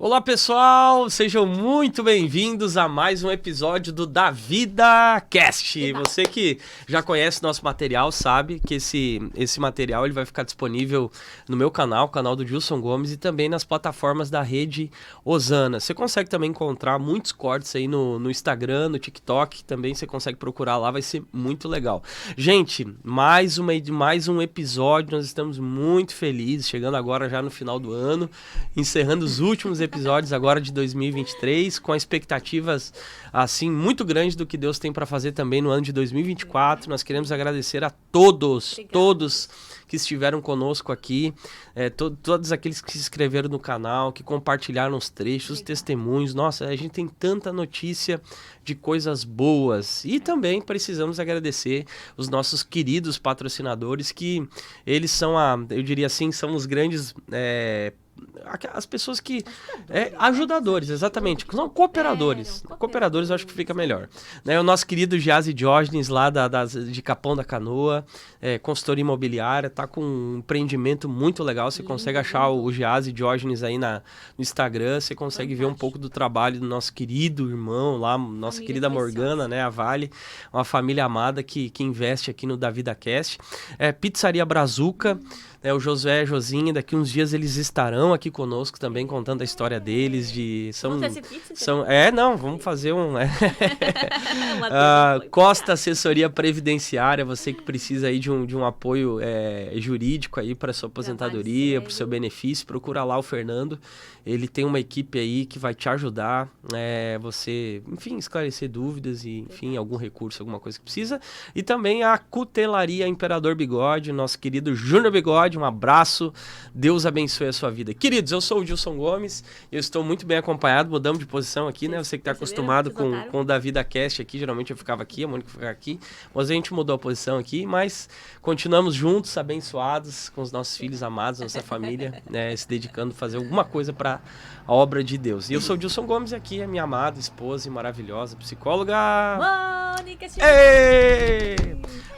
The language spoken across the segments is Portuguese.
Olá pessoal, sejam muito bem-vindos a mais um episódio do Da Vida Cast. Você que já conhece nosso material sabe que esse material ele vai ficar disponível no meu canal, o canal do Gilson Gomes, e também nas plataformas da rede Osana. Você consegue também encontrar muitos cortes aí no Instagram, no TikTok, também você consegue procurar lá, vai ser muito legal. Gente, mais um episódio, nós estamos muito felizes, chegando agora já no final do ano, encerrando os últimos episódios agora de 2023, com expectativas assim muito grandes do que Deus tem para fazer também no ano de 2024. Nós queremos agradecer a todos que estiveram conosco aqui, todos aqueles que se inscreveram no canal, que compartilharam os trechos, os testemunhos. Nossa, a gente tem tanta notícia de coisas boas. E também precisamos agradecer os nossos queridos patrocinadores, que eles são eu diria assim, são os grandes as pessoas que... ajudadores, exatamente. Não, cooperadores. Cooperadores eu acho que fica melhor. O nosso querido Giase Diógenes, lá de Capão da Canoa, consultoria imobiliária, tá com um empreendimento muito legal. Você consegue achar o Giase Diógenes aí no Instagram, você consegue ver um pouco do trabalho do nosso querido irmão lá, nossa querida Morgana, a Vale, uma família amada que investe aqui no Da Vida Cast. Pizzaria Brazuca, o Josué e a Josinha, daqui uns dias eles estarão aqui conosco também, contando a história deles. Vamos fazer Costa Assessoria Previdenciária, você que precisa aí de um apoio jurídico aí para sua aposentadoria, para o seu benefício, procura lá o Fernando. Ele tem uma equipe aí que vai te ajudar, você, enfim, esclarecer dúvidas e, enfim, algum recurso, alguma coisa que precisa. E também a Cutelaria Imperador Bigode, nosso querido Júnior Bigode, um abraço, Deus abençoe a sua vida. Queridos, eu sou o Gilson Gomes, eu estou muito bem acompanhado, mudamos de posição aqui, Você que está acostumado com o Da Vida Cast aqui, geralmente eu ficava aqui, a Mônica ficava aqui, mas a gente mudou a posição aqui, mas continuamos juntos, abençoados, com os nossos filhos amados, nossa família, se dedicando a fazer alguma coisa para a obra de Deus. E eu sou o Gilson Gomes e aqui é minha amada esposa e maravilhosa psicóloga... Mônica!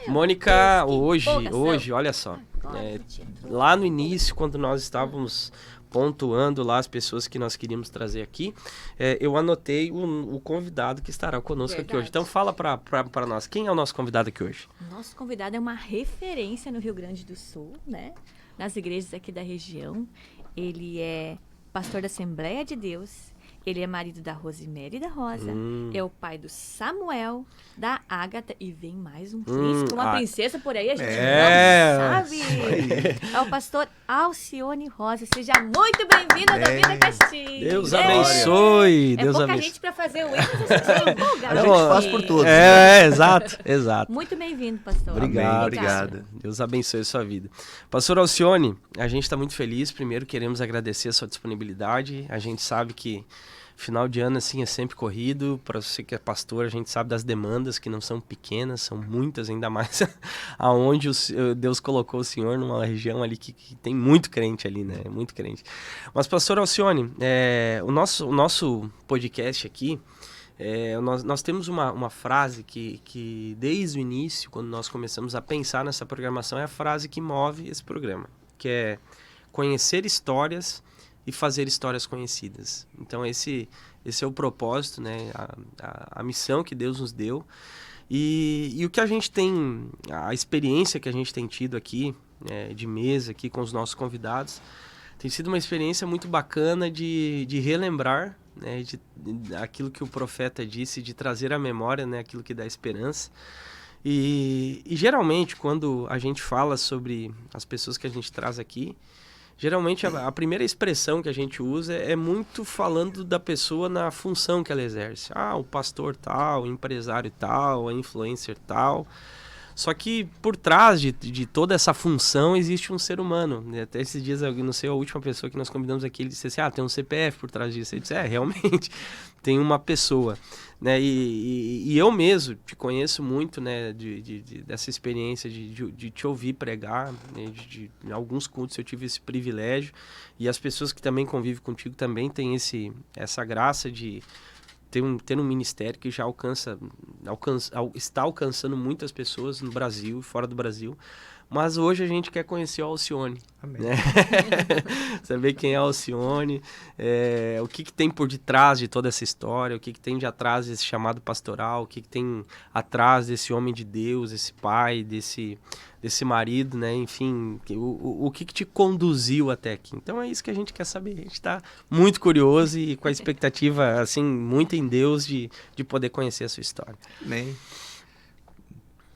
Mônica, hoje, olha só, lá no início, quando nós estávamos pontuando lá as pessoas que nós queríamos trazer aqui, eu anotei o convidado que estará conosco aqui hoje. Então fala para nós, quem é o nosso convidado aqui hoje? Nosso convidado é uma referência no Rio Grande do Sul, nas igrejas aqui da região. Ele é pastor da Assembleia de Deus, ele é marido da Rosemary e da Rosa, é o pai do Samuel, da Ágata, e vem mais um príncipe, uma princesa por aí, a gente não sabe. É o pastor Alcione Rosa. Seja muito bem-vindo ao Da Vida Castilho. Deus abençoe. Deus pouca abençoe. Gente para fazer o erro, a gente faz por todos. Exato. Muito bem-vindo, pastor. Obrigado. Deus abençoe a sua vida. Pastor Alcione, a gente está muito feliz. Primeiro, queremos agradecer a sua disponibilidade. A gente sabe que final de ano, assim, é sempre corrido. Para você que é pastor, a gente sabe das demandas que não são pequenas, são muitas, ainda mais aonde Deus colocou o senhor numa região ali que tem muito crente ali, Muito crente. Mas, pastor Alcione, o nosso podcast aqui, nós temos uma frase que desde o início, quando nós começamos a pensar nessa programação, é a frase que move esse programa, que é conhecer histórias e fazer histórias conhecidas. Então esse é o propósito, a missão que Deus nos deu. E o que a gente tem, a experiência que a gente tem tido aqui, de mesa aqui com os nossos convidados, tem sido uma experiência muito bacana de relembrar, aquilo que o profeta disse, de trazer à memória, aquilo que dá esperança. E geralmente, quando a gente fala sobre as pessoas que a gente traz aqui, geralmente a primeira expressão que a gente usa é muito falando da pessoa na função que ela exerce. O pastor tal, o empresário tal, a influencer tal. Só que por trás de toda essa função existe um ser humano. Até esses dias, eu não sei, a última pessoa que nós convidamos aqui, ele disse assim, tem um CPF por trás disso. Eu disse, realmente, tem uma pessoa. E eu mesmo te conheço muito, dessa experiência de te ouvir pregar, de alguns cultos eu tive esse privilégio, e as pessoas que também convivem contigo também têm essa graça de ter um ministério que já está alcançando muitas pessoas no Brasil e fora do Brasil. Mas hoje a gente quer conhecer o Alcione. Amém. Né? Saber quem é o Alcione, o que tem por detrás de toda essa história, o que tem de atrás desse chamado pastoral, o que tem atrás desse homem de Deus, esse pai, desse marido, né? Enfim, o que te conduziu até aqui. Então é isso que a gente quer saber. A gente está muito curioso e com a expectativa, assim, muito em Deus de poder conhecer a sua história. Amém.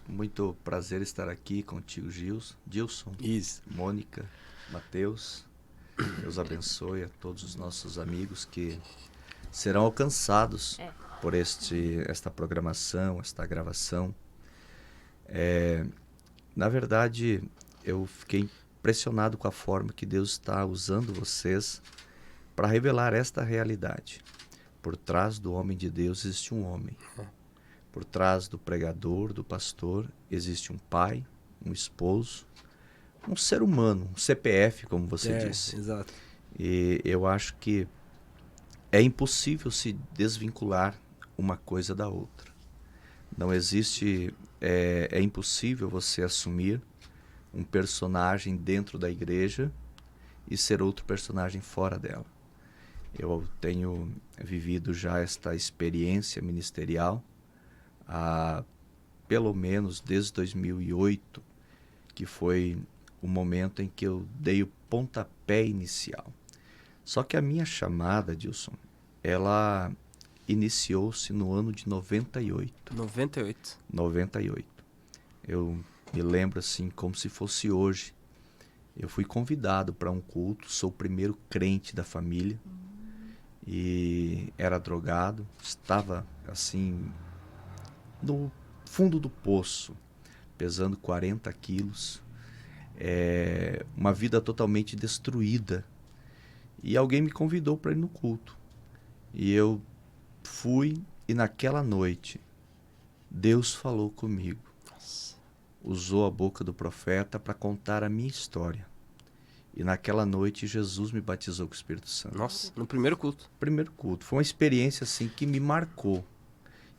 Muito prazer estar aqui contigo, Gilson, Isso. Mônica, Mateus. Deus abençoe a todos os nossos amigos que serão alcançados por esta programação, esta gravação. Na verdade, eu fiquei impressionado com a forma que Deus está usando vocês para revelar esta realidade. Por trás do homem de Deus existe um homem. Por trás do pregador, do pastor, existe um pai, um esposo, um ser humano, um CPF, como você disse. Exato. E eu acho que é impossível se desvincular uma coisa da outra. Não existe, é impossível você assumir um personagem dentro da igreja e ser outro personagem fora dela. Eu tenho vivido já esta experiência ministerial há pelo menos desde 2008, que foi o momento em que eu dei o pontapé inicial. Só que a minha chamada, Dilson, ela iniciou-se no ano de 98. 98. 98. Eu me lembro assim como se fosse hoje. Eu fui convidado para um culto, sou o primeiro crente da família e era drogado, estava assim no fundo do poço, pesando 40 quilos, uma vida totalmente destruída. E alguém me convidou para ir no culto. E eu fui e naquela noite Deus falou comigo. Usou a boca do profeta para contar a minha história. E naquela noite Jesus me batizou com o Espírito Santo. Nossa, no primeiro culto. Primeiro culto. Foi uma experiência assim que me marcou.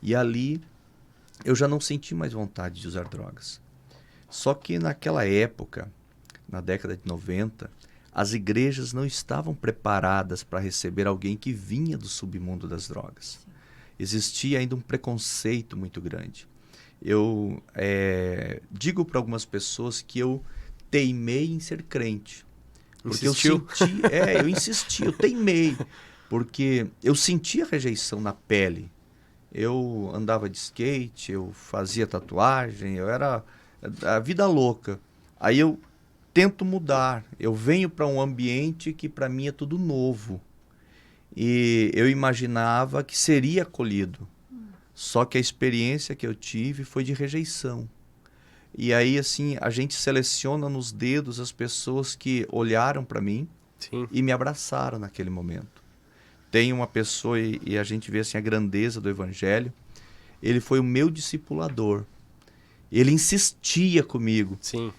E ali eu já não senti mais vontade de usar drogas. Só que naquela época, na década de 90, as igrejas não estavam preparadas para receber alguém que vinha do submundo das drogas. Existia ainda um preconceito muito grande. Eu digo para algumas pessoas que eu teimei em ser crente. Porque Insistiu? eu insisti, eu teimei. Porque eu sentia rejeição na pele. Eu andava de skate, eu fazia tatuagem, eu era a vida louca. Aí eu tento mudar, eu venho para um ambiente que para mim é tudo novo. E eu imaginava que seria acolhido. Só que a experiência que eu tive foi de rejeição. E aí, assim, a gente seleciona nos dedos as pessoas que olharam para mim e me abraçaram naquele momento. Tem uma pessoa, e a gente vê assim a grandeza do evangelho, ele foi o meu discipulador. Ele insistia comigo. Sim.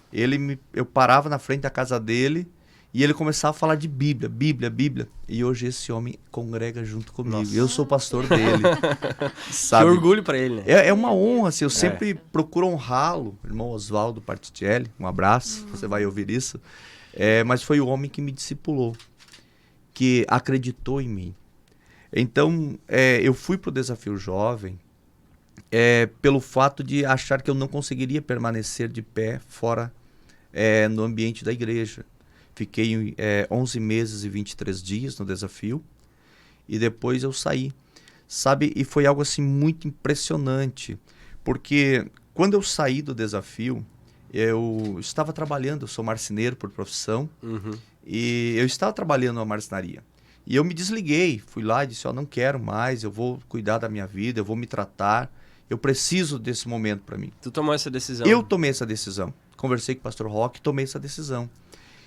Eu parava na frente da casa dele e ele começava a falar de Bíblia, Bíblia, Bíblia. E hoje esse homem congrega junto comigo. Nossa. Eu sou pastor dele. Sabe? Que orgulho para ele, né? É uma honra, assim, eu sempre procuro honrá-lo. Irmão Oswaldo Particelli, um abraço, você vai ouvir isso. Mas foi o homem que me discipulou, que acreditou em mim. Então, eu fui para o Desafio Jovem pelo fato de achar que eu não conseguiria permanecer de pé fora no ambiente da igreja. Fiquei 11 meses e 23 dias no desafio e depois eu saí. Sabe, e foi algo assim muito impressionante, porque quando eu saí do desafio, eu estava trabalhando, eu sou marceneiro por profissão, e eu estava trabalhando na marcenaria. E eu me desliguei, fui lá e disse, não quero mais, eu vou cuidar da minha vida, eu vou me tratar, eu preciso desse momento para mim. Tu tomou essa decisão? Eu tomei essa decisão. Conversei com o pastor Roque e tomei essa decisão.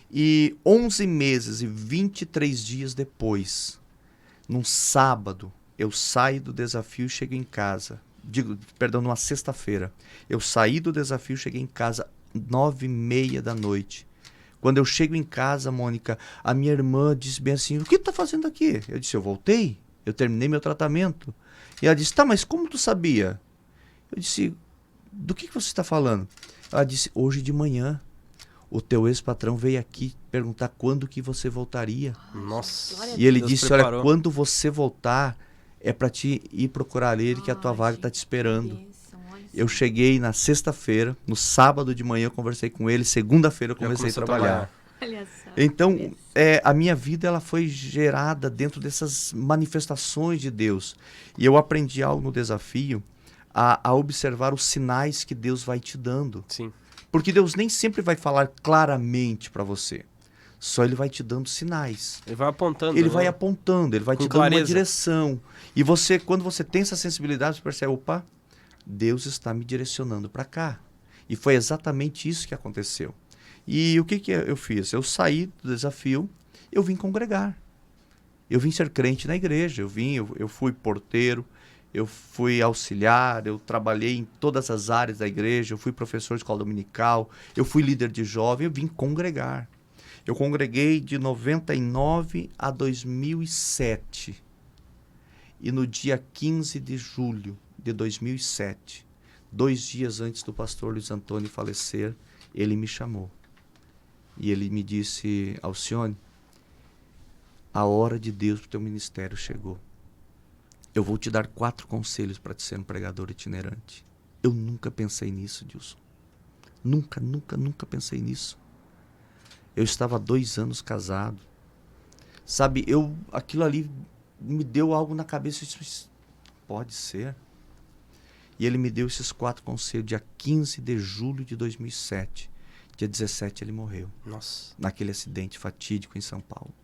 E 11 meses e 23 dias depois, num sábado, eu saí do desafio e cheguei em casa. Numa sexta-feira. Eu saí do desafio e cheguei em casa 9h30 da noite. Quando eu chego em casa, Mônica, a minha irmã disse bem assim, o que tu tá fazendo aqui? Eu disse, eu voltei, eu terminei meu tratamento. E ela disse, tá, mas como tu sabia? Eu disse, do que você está falando? Ela disse, hoje de manhã, o teu ex-patrão veio aqui perguntar quando que você voltaria. Nossa. Glória a E ele Deus disse, preparou. olha, quando você voltar, é para te ir procurar ele, que a tua vaga está te esperando. Bênção, olha só. Eu cheguei na sexta-feira, no sábado de manhã eu conversei com ele, segunda-feira eu Já comecei a começou trabalhar. Olha só. Então, Bênção. a minha vida ela foi gerada dentro dessas manifestações de Deus. E eu aprendi algo no desafio, a observar os sinais que Deus vai te dando. Sim. Porque Deus nem sempre vai falar claramente para você. Só Ele vai te dando sinais. Ele vai apontando. Ele né? vai apontando, Ele vai Com te dando uma clareza. direção. E você, quando você tem essa sensibilidade, você percebe, opa, Deus está me direcionando para cá. E foi exatamente isso que aconteceu. E o que eu fiz? Eu saí do desafio, eu vim congregar. Eu vim ser crente na igreja. Eu fui porteiro, eu fui auxiliar, eu trabalhei em todas as áreas da igreja, eu fui professor de escola dominical, eu fui líder de jovem, eu vim congregar. Eu congreguei de 99 a 2007. E no dia 15 de julho de 2007, 2 dias antes do pastor Luiz Antônio falecer, ele me chamou. E ele me disse, Alcione, a hora de Deus para o teu ministério chegou. Eu vou te dar 4 conselhos para te ser um pregador itinerante. Eu nunca pensei nisso, Dilson. Nunca pensei nisso. Eu estava há 2 anos casado. Sabe, aquilo ali me deu algo na cabeça. Eu disse, pode ser. E ele me deu esses 4 conselhos, dia 15 de julho de 2007. Dia 17 ele morreu. Nossa. Naquele acidente fatídico em São Paulo.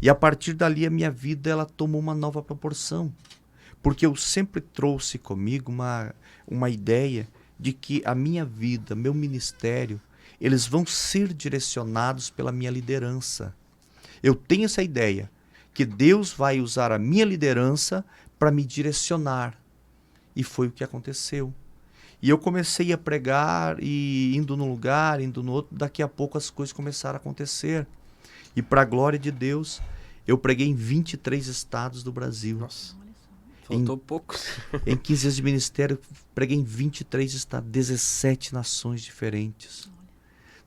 E a partir dali a minha vida ela tomou uma nova proporção. Porque eu sempre trouxe comigo uma ideia de que a minha vida, meu ministério, eles vão ser direcionados pela minha liderança. Eu tenho essa ideia, que Deus vai usar a minha liderança para me direcionar. E foi o que aconteceu. E eu comecei a pregar e indo num lugar, indo no outro, daqui a pouco as coisas começaram a acontecer. E para a glória de Deus, eu preguei em 23 estados do Brasil. Nossa. Faltou pouco. Em 15 anos de ministério, preguei em 23 estados, 17 nações diferentes.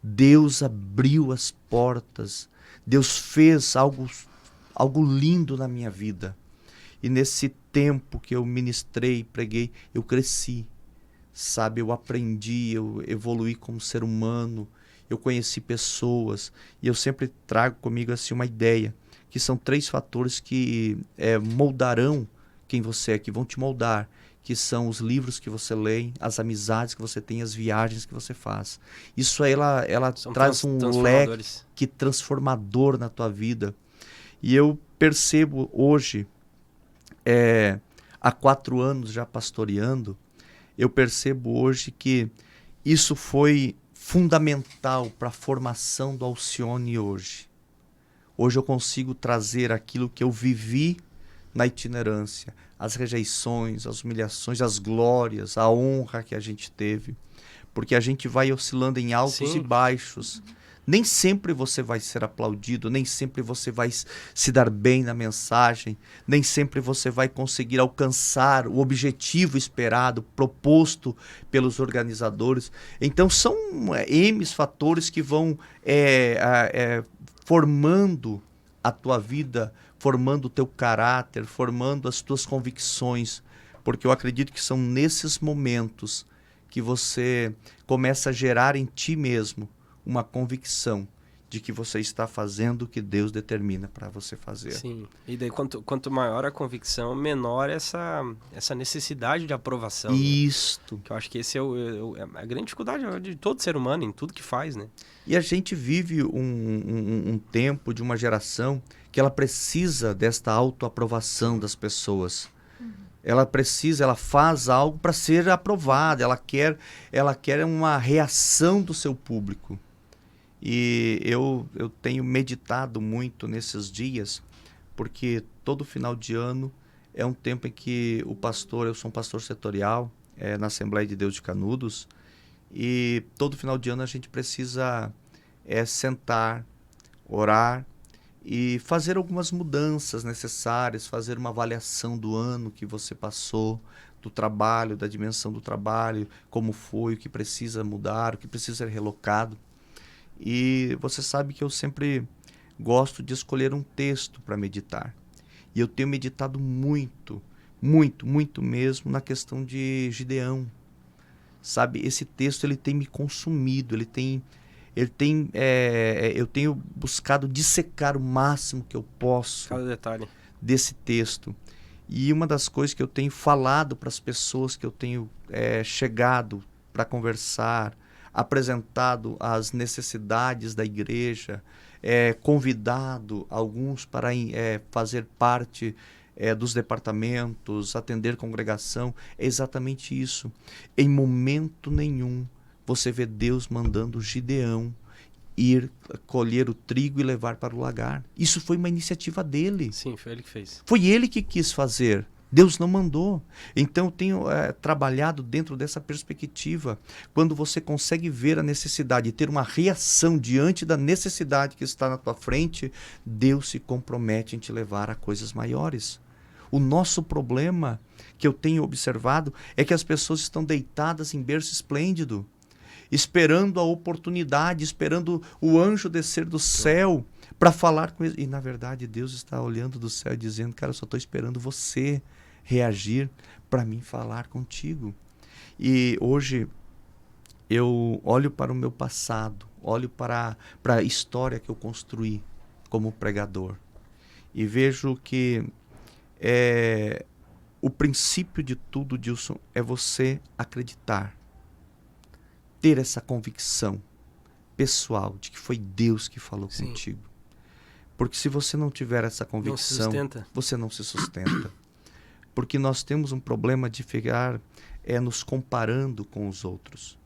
Deus abriu as portas. Deus fez algo lindo na minha vida. E nesse tempo que eu ministrei, preguei, eu cresci. Sabe, eu aprendi, eu evoluí como ser humano, eu conheci pessoas. E eu sempre trago comigo assim uma ideia, que são 3 fatores que moldarão quem você é, que vão te moldar, que são os livros que você lê, as amizades que você tem, as viagens que você faz. Isso aí, ela traz um leque transformador na tua vida. E eu percebo hoje, há 4 anos já pastoreando, eu percebo hoje que isso foi fundamental para a formação do Alcione hoje. Hoje eu consigo trazer aquilo que eu vivi na itinerância, as rejeições, as humilhações, as glórias, a honra que a gente teve, porque a gente vai oscilando em altos Sim. e baixos. Nem sempre você vai ser aplaudido, nem sempre você vai se dar bem na mensagem, nem sempre você vai conseguir alcançar o objetivo esperado, proposto pelos organizadores. Então são N fatores que vão formando a tua vida, formando o teu caráter, formando as tuas convicções, porque eu acredito que são nesses momentos que você começa a gerar em ti mesmo uma convicção de que você está fazendo o que Deus determina para você fazer. Sim, e daí quanto maior a convicção, menor essa necessidade de aprovação. Isto. Né? Que eu acho que esse é a grande dificuldade de todo ser humano, em tudo que faz, né? E a gente vive um tempo de uma geração que ela precisa desta autoaprovação das pessoas. Ela faz algo para ser aprovada, ela quer uma reação do seu público. E eu tenho meditado muito nesses dias, porque todo final de ano é um tempo em que eu sou um pastor setorial na Assembleia de Deus de Canudos, e todo final de ano a gente precisa sentar, orar e fazer algumas mudanças necessárias, fazer uma avaliação do ano que você passou, do trabalho, da dimensão do trabalho, como foi, o que precisa mudar, o que precisa ser relocado. E você sabe que eu sempre gosto de escolher um texto para meditar. E eu tenho meditado muito, muito, muito mesmo na questão de Gideão. Sabe, esse texto ele tem me consumido, eu tenho buscado dissecar o máximo que eu posso Cada detalhe. desse texto. E uma das coisas que eu tenho falado para as pessoas que eu tenho chegado para conversar, apresentado as necessidades da igreja, convidado alguns para fazer parte dos departamentos, atender congregação, é exatamente isso. Em momento nenhum você vê Deus mandando Gideão ir colher o trigo e levar para o lagar. Isso foi uma iniciativa dele. Sim, foi ele que fez. Foi ele que quis fazer. Deus não mandou. Então eu tenho trabalhado dentro dessa perspectiva. Quando você consegue ver a necessidade e ter uma reação diante da necessidade que está na tua frente, Deus se compromete em te levar a coisas maiores. O nosso problema que eu tenho observado é que as pessoas estão deitadas em berço esplêndido, esperando a oportunidade, esperando o anjo descer do céu para falar com eles. E, na verdade, Deus está olhando do céu e dizendo, cara, eu só estou esperando você reagir para mim falar contigo. E hoje eu olho para o meu passado, olho para a história que eu construí como pregador e vejo que o princípio de tudo, Dilson, é você acreditar, ter essa convicção pessoal de que foi Deus que falou contigo. Porque se você não tiver essa convicção, você não se sustenta. Porque nós temos um problema de ficar nos comparando com os outros.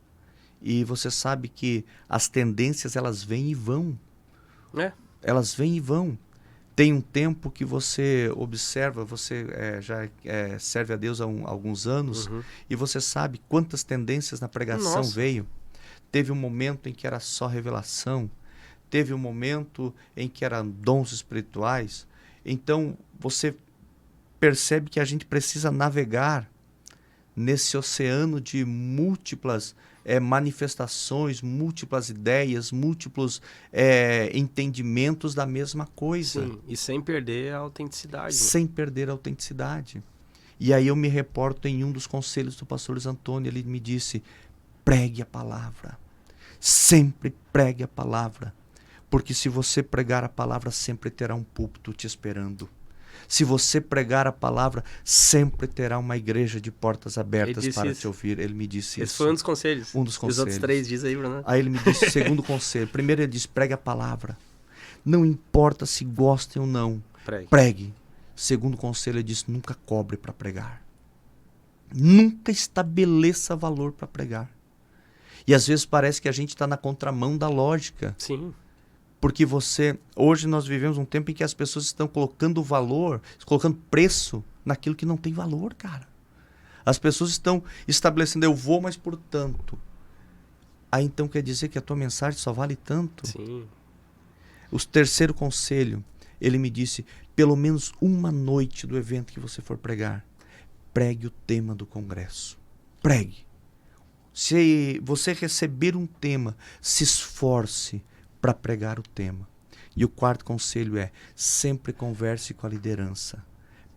E você sabe que as tendências, elas vêm e vão. Elas vêm e vão. Tem um tempo que você observa, você já serve a Deus há alguns anos, e você sabe quantas tendências na pregação veio. Teve um momento em que era só revelação, teve um momento em que eram dons espirituais. Então, você percebe que a gente precisa navegar nesse oceano de múltiplas manifestações, múltiplas ideias, múltiplos entendimentos da mesma coisa. Sim, e sem perder a autenticidade. Sem perder a autenticidade. E aí eu me reporto em um dos conselhos do pastor Luiz Antônio, ele me disse, pregue a palavra. Sempre pregue a palavra. Porque se você pregar a palavra, sempre terá um púlpito te esperando. Se você pregar a palavra, sempre terá uma igreja de portas abertas para te ouvir. Ele me disse isso. Esse foi um dos conselhos. Um dos conselhos. Os outros 3 diz aí, Bruno. Aí ele me disse, segundo conselho. Primeiro ele disse, pregue a palavra. Não importa se gostem ou não. Pregue. Segundo conselho, ele disse, nunca cobre para pregar. Nunca estabeleça valor para pregar. E às vezes parece que a gente está na contramão da lógica. Sim. Porque hoje nós vivemos um tempo em que as pessoas estão colocando valor, colocando preço naquilo que não tem valor, cara. As pessoas estão estabelecendo, eu vou, mas por tanto. Aí então quer dizer que a tua mensagem só vale tanto? Sim. O terceiro conselho, ele me disse, pelo menos uma noite do evento que você for pregar, pregue o tema do congresso. Pregue. Se você receber um tema, se esforce para pregar o tema. E o quarto conselho é, sempre converse com a liderança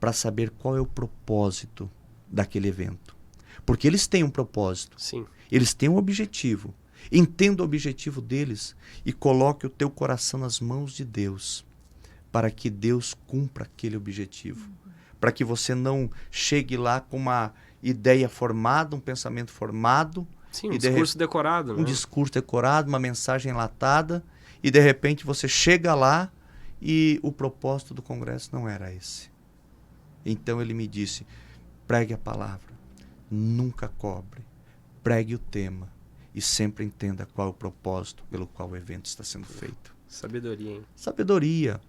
para saber qual é o propósito daquele evento. Porque eles têm um propósito. Sim. Eles têm um objetivo. Entenda o objetivo deles e coloque o teu coração nas mãos de Deus para que Deus cumpra aquele objetivo. Para que você não chegue lá com uma ideia formada, um pensamento formado. Sim, um discurso decorado. Um discurso decorado, uma mensagem enlatada. E de repente você chega lá e o propósito do congresso não era esse. Então ele me disse, pregue a palavra, nunca cobre, pregue o tema e sempre entenda qual é o propósito pelo qual o evento está sendo feito. Sabedoria, hein? Sabedoria.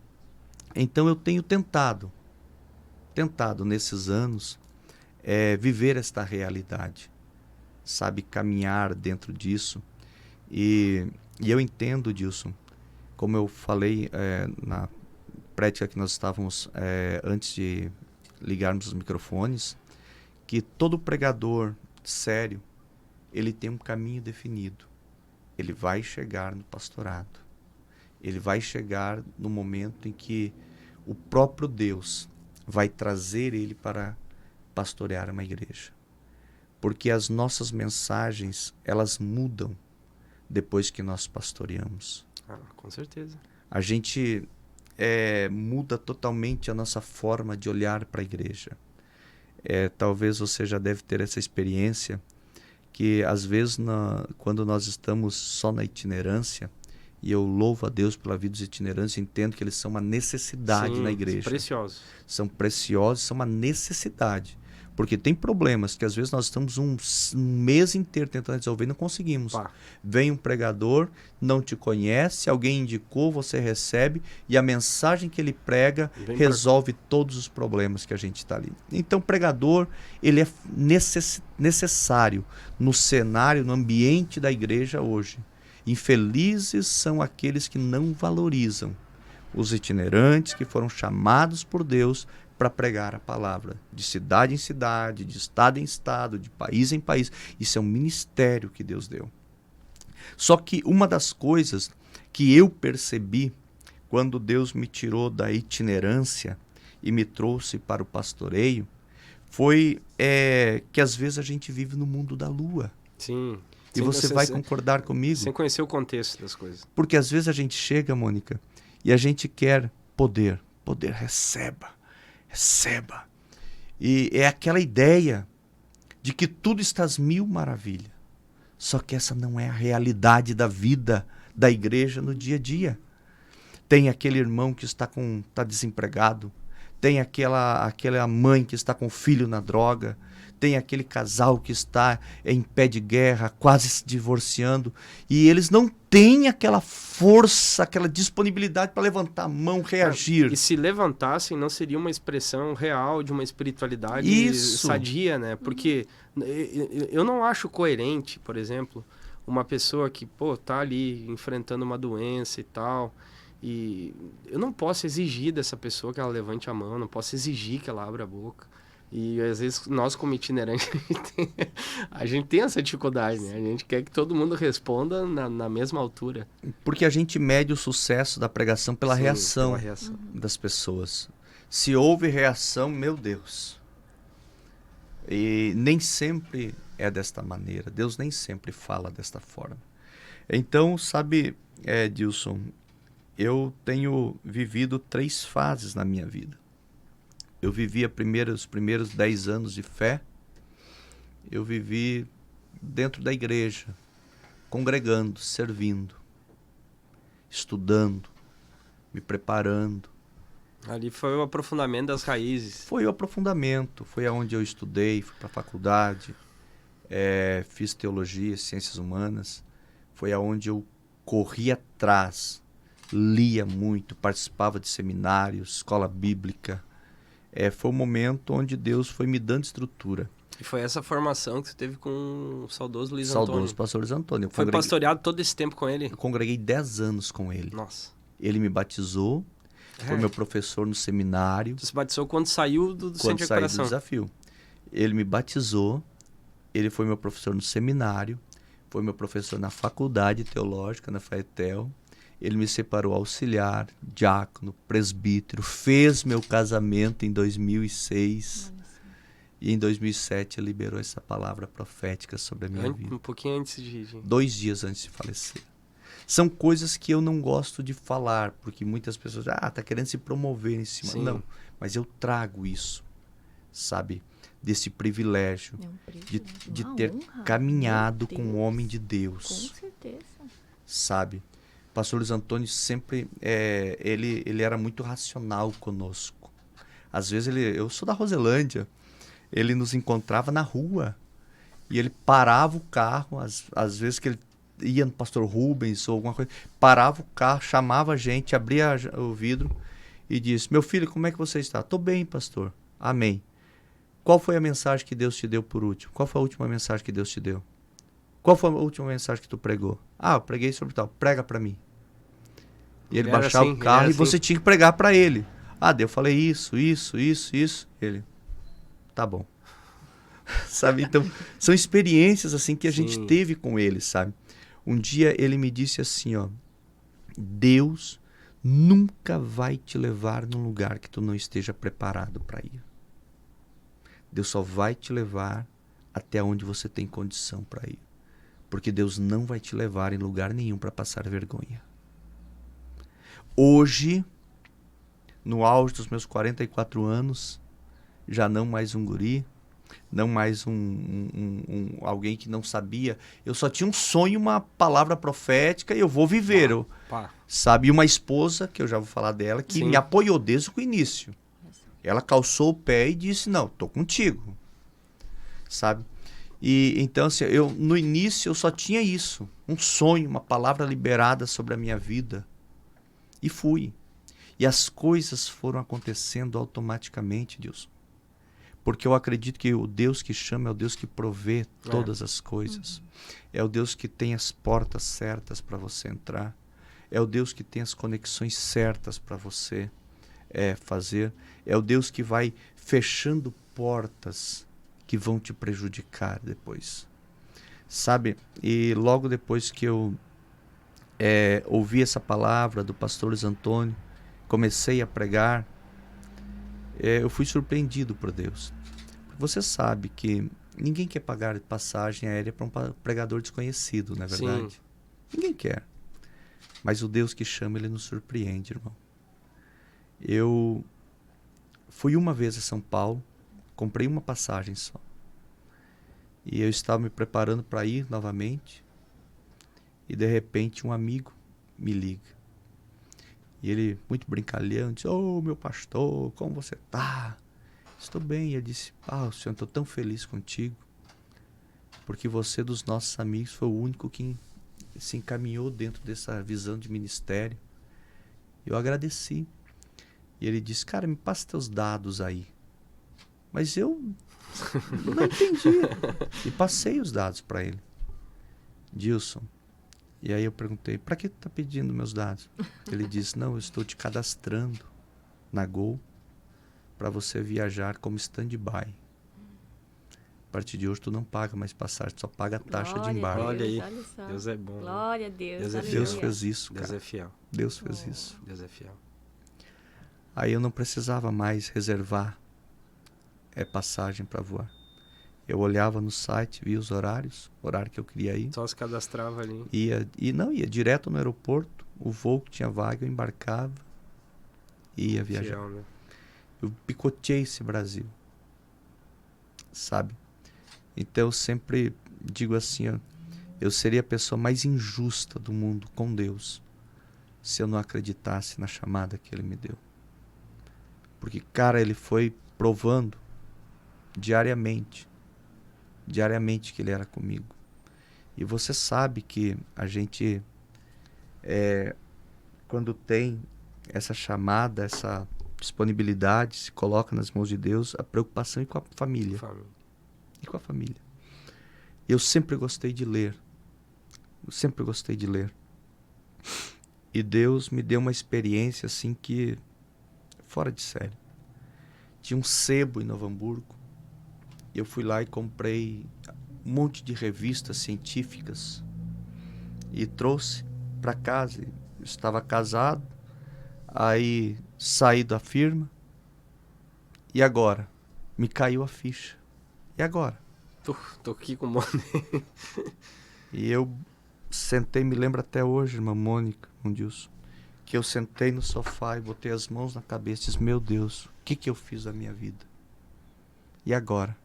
Então eu tenho tentado nesses anos viver esta realidade, sabe, caminhar dentro disso. E eu entendo, Dilson, como eu falei na prática que nós estávamos antes de ligarmos os microfones, que todo pregador sério, ele tem um caminho definido. ele vai chegar no pastorado. Ele vai chegar no momento em que o próprio Deus vai trazer ele para pastorear uma igreja. Porque as nossas mensagens, elas mudam depois que nós pastoreamos. Com certeza. A gente muda totalmente a nossa forma de olhar para a igreja. Talvez você já deve ter essa experiência, que às vezes quando nós estamos só na itinerância, e eu louvo a Deus pela vida dos itinerantes, entendo que eles são uma necessidade na igreja. São preciosos. São preciosos, são uma necessidade. Porque tem problemas que às vezes nós estamos um mês inteiro tentando resolver e não conseguimos. Vem um pregador, não te conhece, alguém indicou, você recebe, e a mensagem que ele prega resolve todos os problemas que a gente está ali. Então o pregador, ele é necessário no cenário, no ambiente da igreja hoje. Infelizes são aqueles que não valorizam os itinerantes que foram chamados por Deus para pregar a palavra, de cidade em cidade, de estado em estado, de país em país. Isso é um ministério que Deus deu. Só que uma das coisas que eu percebi quando Deus me tirou da itinerância e me trouxe para o pastoreio foi que às vezes a gente vive no mundo da lua. Sim. E você vai concordar comigo? Sem conhecer o contexto das coisas. Porque às vezes a gente chega, Mônica, e a gente quer poder. Poder, receba. E é aquela ideia de que tudo está às mil maravilhas. Só que essa não é a realidade da vida da igreja no dia a dia. Tem aquele irmão que está desempregado. Tem aquela mãe que está com o filho na droga. Tem aquele casal que está em pé de guerra, quase se divorciando, e eles não têm aquela força, aquela disponibilidade para levantar a mão, reagir. E se levantassem, não seria uma expressão real de uma espiritualidade sadia, né? Porque eu não acho coerente, por exemplo, uma pessoa que, tá ali enfrentando uma doença e tal, e eu não posso exigir dessa pessoa que ela levante a mão, não posso exigir que ela abra a boca. E às vezes nós como itinerante a gente tem essa dificuldade, né? A gente quer que todo mundo responda na mesma altura. Porque a gente mede o sucesso da pregação pela reação das pessoas. Se houve reação, meu Deus. E nem sempre é desta maneira. Deus nem sempre fala desta forma. Então, sabe, Dilson, eu tenho vivido 3 fases na minha vida. Eu vivi os primeiros 10 anos de fé, eu vivi dentro da igreja, congregando, servindo, estudando, me preparando. Ali foi o aprofundamento das raízes. Foi o aprofundamento, foi aonde eu estudei, fui para a faculdade, fiz teologia, ciências humanas, foi aonde eu corri atrás, lia muito, participava de seminários, escola bíblica. Foi o momento onde Deus foi me dando estrutura. E foi essa formação que você teve com o saudoso Luiz Antônio. Saudoso pastor Luiz Antônio. Foi pastoreado todo esse tempo com ele? Eu congreguei 10 anos com ele. Nossa. Ele me batizou, foi meu professor no seminário. Você se batizou quando saiu do centro de recuperação? Quando saí do desafio. Ele me batizou, ele foi meu professor no seminário, foi meu professor na faculdade teológica, na FAETEL. Ele me separou auxiliar, diácono, presbítero, fez meu casamento em 2006. E em 2007 ele liberou essa palavra profética sobre a minha vida. Um pouquinho antes de... 2 dias antes de falecer. São coisas que eu não gosto de falar, porque muitas pessoas tá querendo se promover em cima. Sim. Não, mas eu trago isso, sabe? Desse privilégio, de ter caminhado com um homem de Deus. Com certeza. Sabe? O pastor Luiz Antônio sempre, ele era muito racional conosco. Às vezes eu sou da Roselândia, ele nos encontrava na rua e ele parava o carro, às vezes que ele ia no pastor Rubens ou alguma coisa, parava o carro, chamava a gente, abria o vidro e disse: meu filho, como é que você está? Tô bem, pastor. Amém. Qual foi a mensagem que Deus te deu por último? Qual foi a última mensagem que Deus te deu? Qual foi a última mensagem que tu pregou? Eu preguei sobre tal. Prega para mim. E ele baixava o carro e você tinha que pregar para ele. Daí eu falei isso. Ele, tá bom. Sabe? Então, são experiências assim que a gente teve com ele, sabe? Um dia ele me disse assim, ó, Deus nunca vai te levar num lugar que tu não esteja preparado para ir. Deus só vai te levar até onde você tem condição para ir. Porque Deus não vai te levar em lugar nenhum para passar vergonha. Hoje, no auge dos meus 44 anos, já não mais um guri, não mais alguém que não sabia. Eu só tinha um sonho, uma palavra profética e eu vou viver. Sabe, e uma esposa, que eu já vou falar dela, que me apoiou desde o início. Ela calçou o pé e disse, não, tô contigo. Sabe? E então, assim, no início eu só tinha isso. Um sonho, uma palavra liberada sobre a minha vida. E fui. E as coisas foram acontecendo automaticamente, Deus. Porque eu acredito que o Deus que chama é o Deus que provê todas as coisas. É o Deus que tem as portas certas para você entrar. É o Deus que tem as conexões certas para você fazer. É o Deus que vai fechando portas que vão te prejudicar depois. Sabe? E logo depois que eu ouvi essa palavra do pastor Luiz Antônio, comecei a pregar, eu fui surpreendido por Deus. Você sabe que ninguém quer pagar passagem aérea para um pregador desconhecido, não é verdade? Sim. Ninguém quer. Mas o Deus que chama, ele nos surpreende, irmão. Eu fui uma vez a São Paulo, comprei uma passagem só. E eu estava me preparando para ir novamente. E de repente um amigo me liga. E ele, muito brincalhão, disse, ô meu pastor, como você tá? Estou bem. E eu disse, senhor, estou tão feliz contigo. Porque você, dos nossos amigos, foi o único que se encaminhou dentro dessa visão de ministério. Eu agradeci. E ele disse, cara, me passa teus dados aí. Mas eu não entendi. E passei os dados para ele. Dilson. E aí eu perguntei, para que tu tá pedindo meus dados? Ele disse, não, eu estou te cadastrando na Gol para você viajar como stand-by. A partir de hoje tu não paga mais passagem, tu só paga a taxa de embarque. Olha aí, Deus é bom. Glória a Deus. Deus fez isso, cara. Deus é fiel. Deus fez isso. Deus é fiel. Aí eu não precisava mais reservar passagem para voar. Eu olhava no site, via os horários, o horário que eu queria ir. Só se cadastrava ali. Ia direto no aeroporto, o voo que tinha vaga, eu embarcava e ia viajar. Fiel, né? Eu picoteei esse Brasil, sabe? Então eu sempre digo assim, eu seria a pessoa mais injusta do mundo com Deus se eu não acreditasse na chamada que Ele me deu. Porque, cara, Ele foi provando diariamente que Ele era comigo. E você sabe que a gente, quando tem essa chamada, essa disponibilidade, se coloca nas mãos de Deus, a preocupação é com a família. E com a família. Eu sempre gostei de ler. E Deus me deu uma experiência assim que, fora de série. Tinha um sebo em Novo Hamburgo. Eu fui lá e comprei um monte de revistas científicas e trouxe para casa. Eu estava casado, aí saí da firma e agora me caiu a ficha. E agora? Tô aqui com o monte. E eu sentei, me lembro até hoje, irmã Mônica, Dilson, que eu sentei no sofá e botei as mãos na cabeça e disse, meu Deus, o que eu fiz da minha vida? E agora?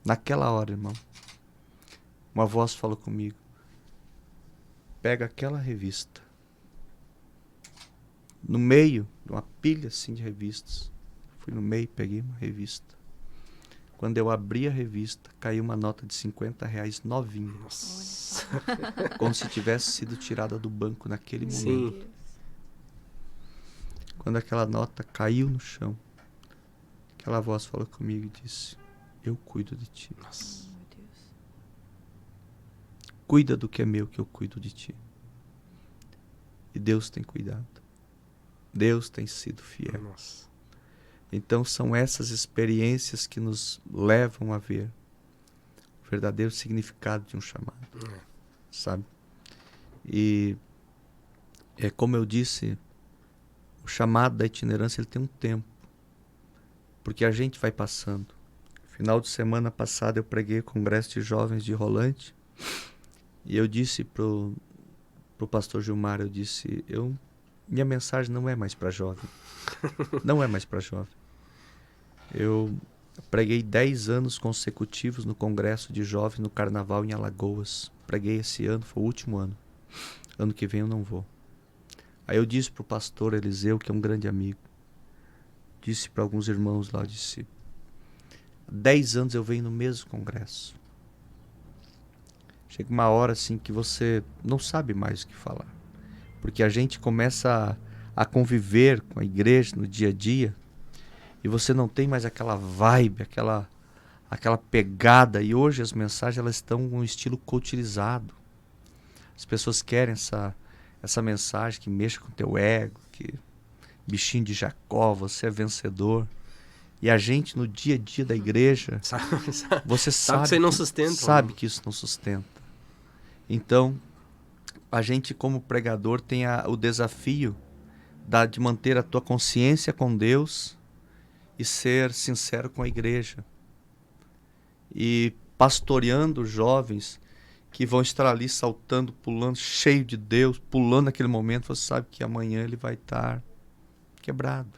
Naquela hora, irmão, uma voz falou comigo, pega aquela revista, no meio de uma pilha assim de revistas, fui no meio e peguei uma revista. Quando eu abri a revista, caiu uma nota de R$50 novinha. Nossa. Como se tivesse sido tirada do banco naquele momento. Sim. Quando aquela nota caiu no chão, aquela voz falou comigo e disse, eu cuido de ti. Nossa. Meu Deus. Cuida do que é meu, que eu cuido de ti. E Deus tem cuidado. Deus tem sido fiel. Nossa. Então são essas experiências que nos levam a ver o verdadeiro significado de um chamado. sabe? E como eu disse, o chamado da itinerância ele tem um tempo, porque a gente vai passando. Final de semana passada eu preguei o Congresso de Jovens de Rolante e eu disse pro pastor Gilmar, eu disse, minha mensagem não é mais para jovem, não é mais para jovem. Eu preguei 10 anos consecutivos no Congresso de Jovens no Carnaval em Alagoas. Preguei esse ano, foi o último ano. Ano que vem eu não vou. Aí eu disse pro pastor Eliseu, que é um grande amigo, disse para alguns irmãos lá, disse, 10 anos eu venho no mesmo congresso. Chega uma hora assim que você não sabe mais o que falar. Porque a gente começa a conviver com a igreja no dia a dia e você não tem mais aquela vibe, aquela pegada. E hoje as mensagens elas estão com um estilo culturizado. As pessoas querem essa mensagem que mexa com o teu ego, que bichinho de Jacó, você é vencedor. E a gente no dia a dia da igreja, você sabe que, não sustenta, sabe que isso não sustenta. Então, a gente como pregador tem o desafio de manter a tua consciência com Deus e ser sincero com a igreja. E pastoreando jovens que vão estar ali saltando, pulando, cheio de Deus, pulando naquele momento, você sabe que amanhã ele vai estar quebrado.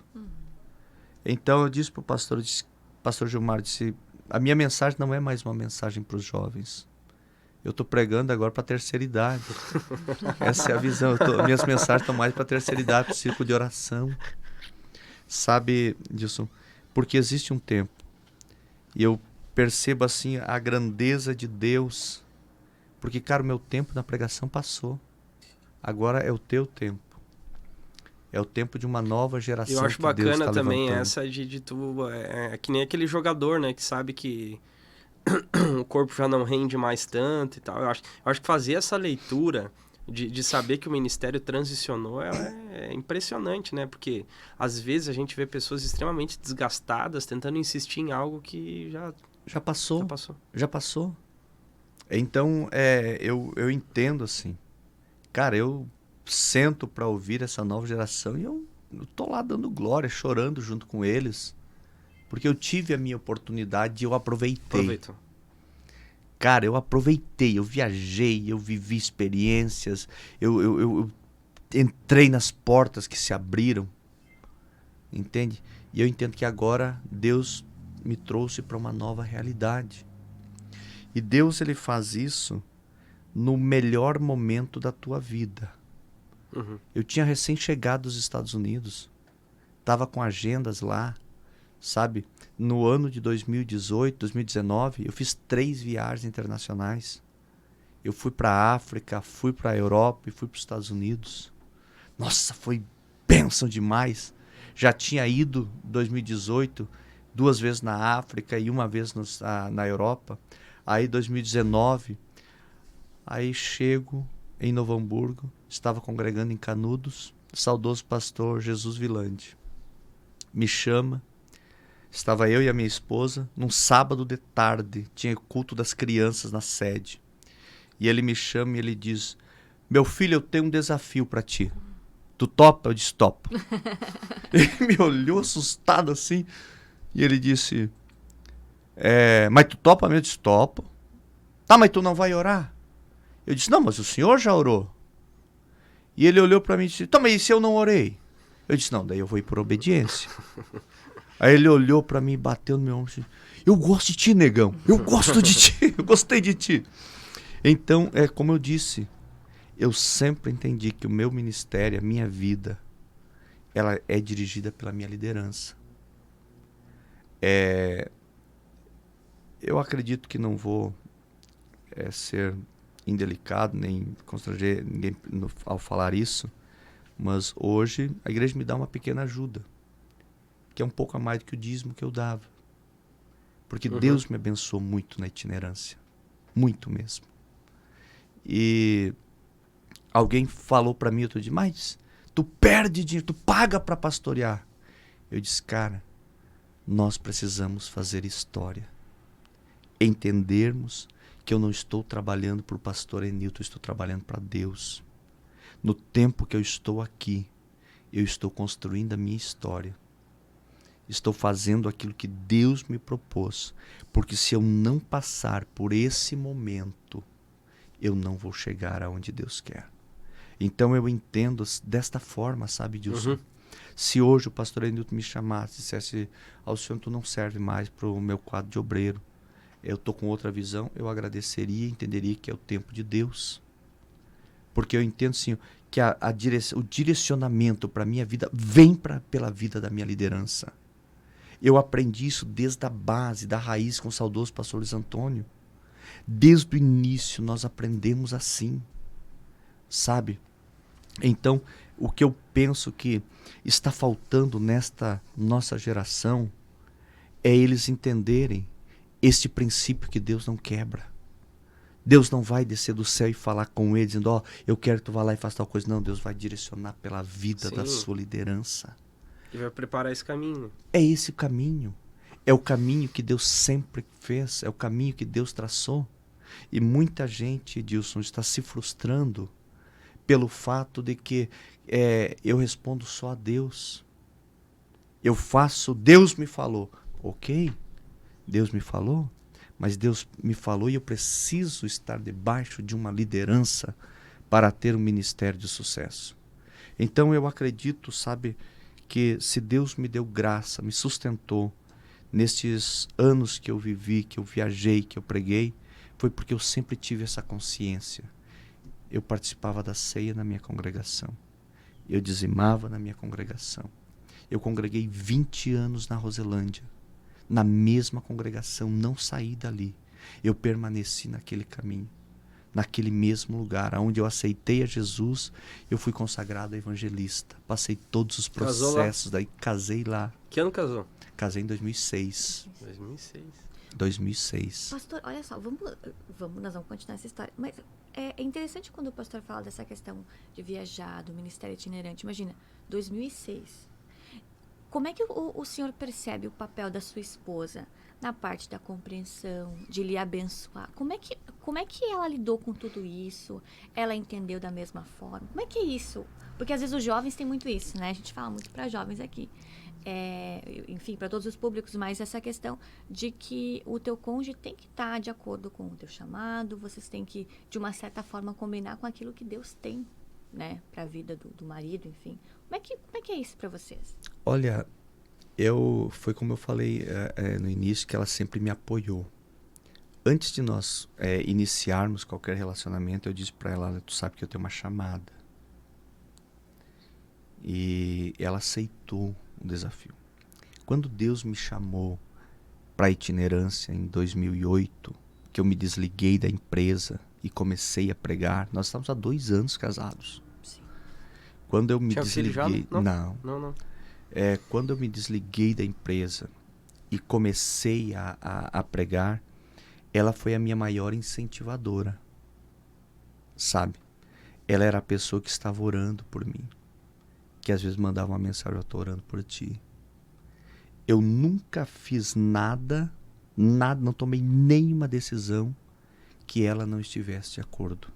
Então eu disse para o pastor Gilmar, disse, a minha mensagem não é mais uma mensagem para os jovens. Eu estou pregando agora para a terceira idade. Essa é a visão. Minhas mensagens estão mais para a terceira idade, para o círculo de oração. Sabe, Dilson? Porque existe um tempo. E eu percebo assim a grandeza de Deus. Porque, cara, o meu tempo na pregação passou. Agora é o teu tempo. É o tempo de uma nova geração. Eu acho que Deus bacana tá também levantando. essa de tu... É que nem aquele jogador, né? Que sabe que o corpo já não rende mais tanto e tal. Eu acho que fazer essa leitura de saber que o ministério transicionou é impressionante, né? Porque às vezes a gente vê pessoas extremamente desgastadas tentando insistir em algo que já passou. Então, eu entendo assim. Cara, eu sento para ouvir essa nova geração e eu tô lá dando glória, chorando junto com eles. Porque eu tive a minha oportunidade e eu aproveitei. Aproveitou. Cara, eu aproveitei, eu viajei, eu vivi experiências, eu entrei nas portas que se abriram, entende? E eu entendo que agora Deus me trouxe para uma nova realidade. E Deus, ele faz isso no melhor momento da tua vida. Uhum. Eu tinha recém-chegado dos Estados Unidos, estava com agendas lá, sabe? No ano de 2018, 2019, eu fiz 3 viagens internacionais. Eu fui para a África, fui para a Europa e fui para os Estados Unidos. Nossa, foi bênção demais. Já tinha ido em 2018, 2 vezes na África e 1 vez na Europa. Aí 2019, aí chego em Novo Hamburgo, estava congregando em Canudos, saudoso pastor Jesus Vilande. Me chama. Estava eu e a minha esposa, num sábado de tarde, tinha culto das crianças na sede. E ele me chama e ele diz, meu filho, eu tenho um desafio para ti. Tu topa? Eu disse, topo. Ele me olhou assustado assim, e ele disse, mas tu topa mesmo? Eu disse, topo. Tá, mas tu não vai orar? Eu disse, não, mas o senhor já orou. E ele olhou para mim e disse, tá, mas e se eu não orei? Eu disse, não, daí eu vou ir por obediência. Aí ele olhou pra mim e bateu no meu ombro e disse, eu gosto de ti, negão. Eu gosto de ti. Eu gostei de ti. Então, como eu disse, eu sempre entendi que o meu ministério, a minha vida, ela é dirigida pela minha liderança. Eu acredito que não vou ser indelicado, nem constranger ninguém ao falar isso, mas hoje a igreja me dá uma pequena ajuda, que é um pouco a mais do que o dízimo que eu dava. Porque Deus me abençoou muito na itinerância. Muito mesmo. E alguém falou para mim outro dia, mas tu perde dinheiro, tu paga para pastorear. Eu disse, cara, nós precisamos fazer história. Entendermos que eu não estou trabalhando para o pastor Enilton, eu estou trabalhando para Deus. No tempo que eu estou aqui, eu estou construindo a minha história. Estou fazendo aquilo que Deus me propôs. Porque se eu não passar por esse momento, eu não vou chegar aonde Deus quer. Então eu entendo desta forma, sabe, Dilson? Uhum. Se hoje o pastor Enilton me chamasse e dissesse, Alcione, tu não serve mais para o meu quadro de obreiro, eu estou com outra visão, eu agradeceria e entenderia que é o tempo de Deus. Porque eu entendo, assim, que o direcionamento para a minha vida vem pela vida da minha liderança. Eu aprendi isso desde a base, da raiz, com o saudoso pastor Luiz Antônio. Desde o início nós aprendemos assim, sabe? Então, o que eu penso que está faltando nesta nossa geração é eles entenderem este princípio que Deus não quebra. Deus não vai descer do céu e falar com eles, dizendo, eu quero que tu vá lá e faça tal coisa. Não, Deus vai direcionar pela vida da sua liderança. E vai preparar esse caminho. É esse o caminho. É o caminho que Deus sempre fez. É o caminho que Deus traçou. E muita gente, Edilson, está se frustrando pelo fato de que eu respondo só a Deus. Eu faço, Deus me falou. Ok, Deus me falou, mas Deus me falou e eu preciso estar debaixo de uma liderança para ter um ministério de sucesso. Então eu acredito, sabe, que se Deus me deu graça, me sustentou nestes anos que eu vivi, que eu viajei, que eu preguei, foi porque eu sempre tive essa consciência. Eu participava da ceia na minha congregação. Eu dizimava na minha congregação. Eu congreguei 20 anos na Roselândia. Na mesma congregação, não saí dali. Eu permaneci naquele caminho. Naquele mesmo lugar, onde eu aceitei a Jesus, eu fui consagrado a evangelista. Passei todos os processos, daí casei lá. Que ano casou? Casei em 2006. 2006. Pastor, olha só, nós vamos continuar essa história. Mas é interessante quando o pastor fala dessa questão de viajar, do ministério itinerante. Imagina, 2006. Como é que o senhor percebe o papel da sua esposa na parte da compreensão, de lhe abençoar? Como é que ela lidou com tudo isso? Ela entendeu da mesma forma? Como é que é isso? Porque às vezes os jovens têm muito isso, né? A gente fala muito para jovens aqui. Enfim, para todos os públicos, mas essa questão de que o teu cônjuge tem que estar de acordo com o teu chamado, vocês têm que, de uma certa forma, combinar com aquilo que Deus tem, né, para a vida do marido, enfim. Como é que é isso para vocês? Olha, foi como eu falei no início, que ela sempre me apoiou. Antes de nós iniciarmos qualquer relacionamento, eu disse para ela, tu sabe que eu tenho uma chamada. E ela aceitou o desafio. Quando Deus me chamou para a itinerância em 2008, que eu me desliguei da empresa e comecei a pregar, nós estávamos há 2 anos casados. Sim. Quando eu me Tinha desliguei... filho já? Não. Quando eu me desliguei da empresa e comecei a pregar, ela foi a minha maior incentivadora, sabe? Ela era a pessoa que estava orando por mim, que às vezes mandava uma mensagem, eu estou orando por ti. Eu nunca fiz nada, não tomei nenhuma decisão que ela não estivesse de acordo.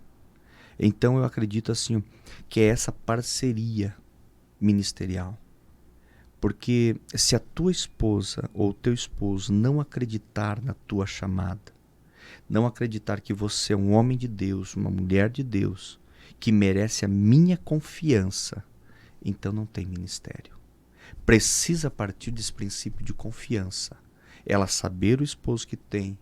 Então eu acredito assim, que é essa parceria ministerial. Porque se a tua esposa ou o teu esposo não acreditar na tua chamada, não acreditar que você é um homem de Deus, uma mulher de Deus, que merece a minha confiança, então não tem ministério. Precisa partir desse princípio de confiança. Ela saber o esposo que tem,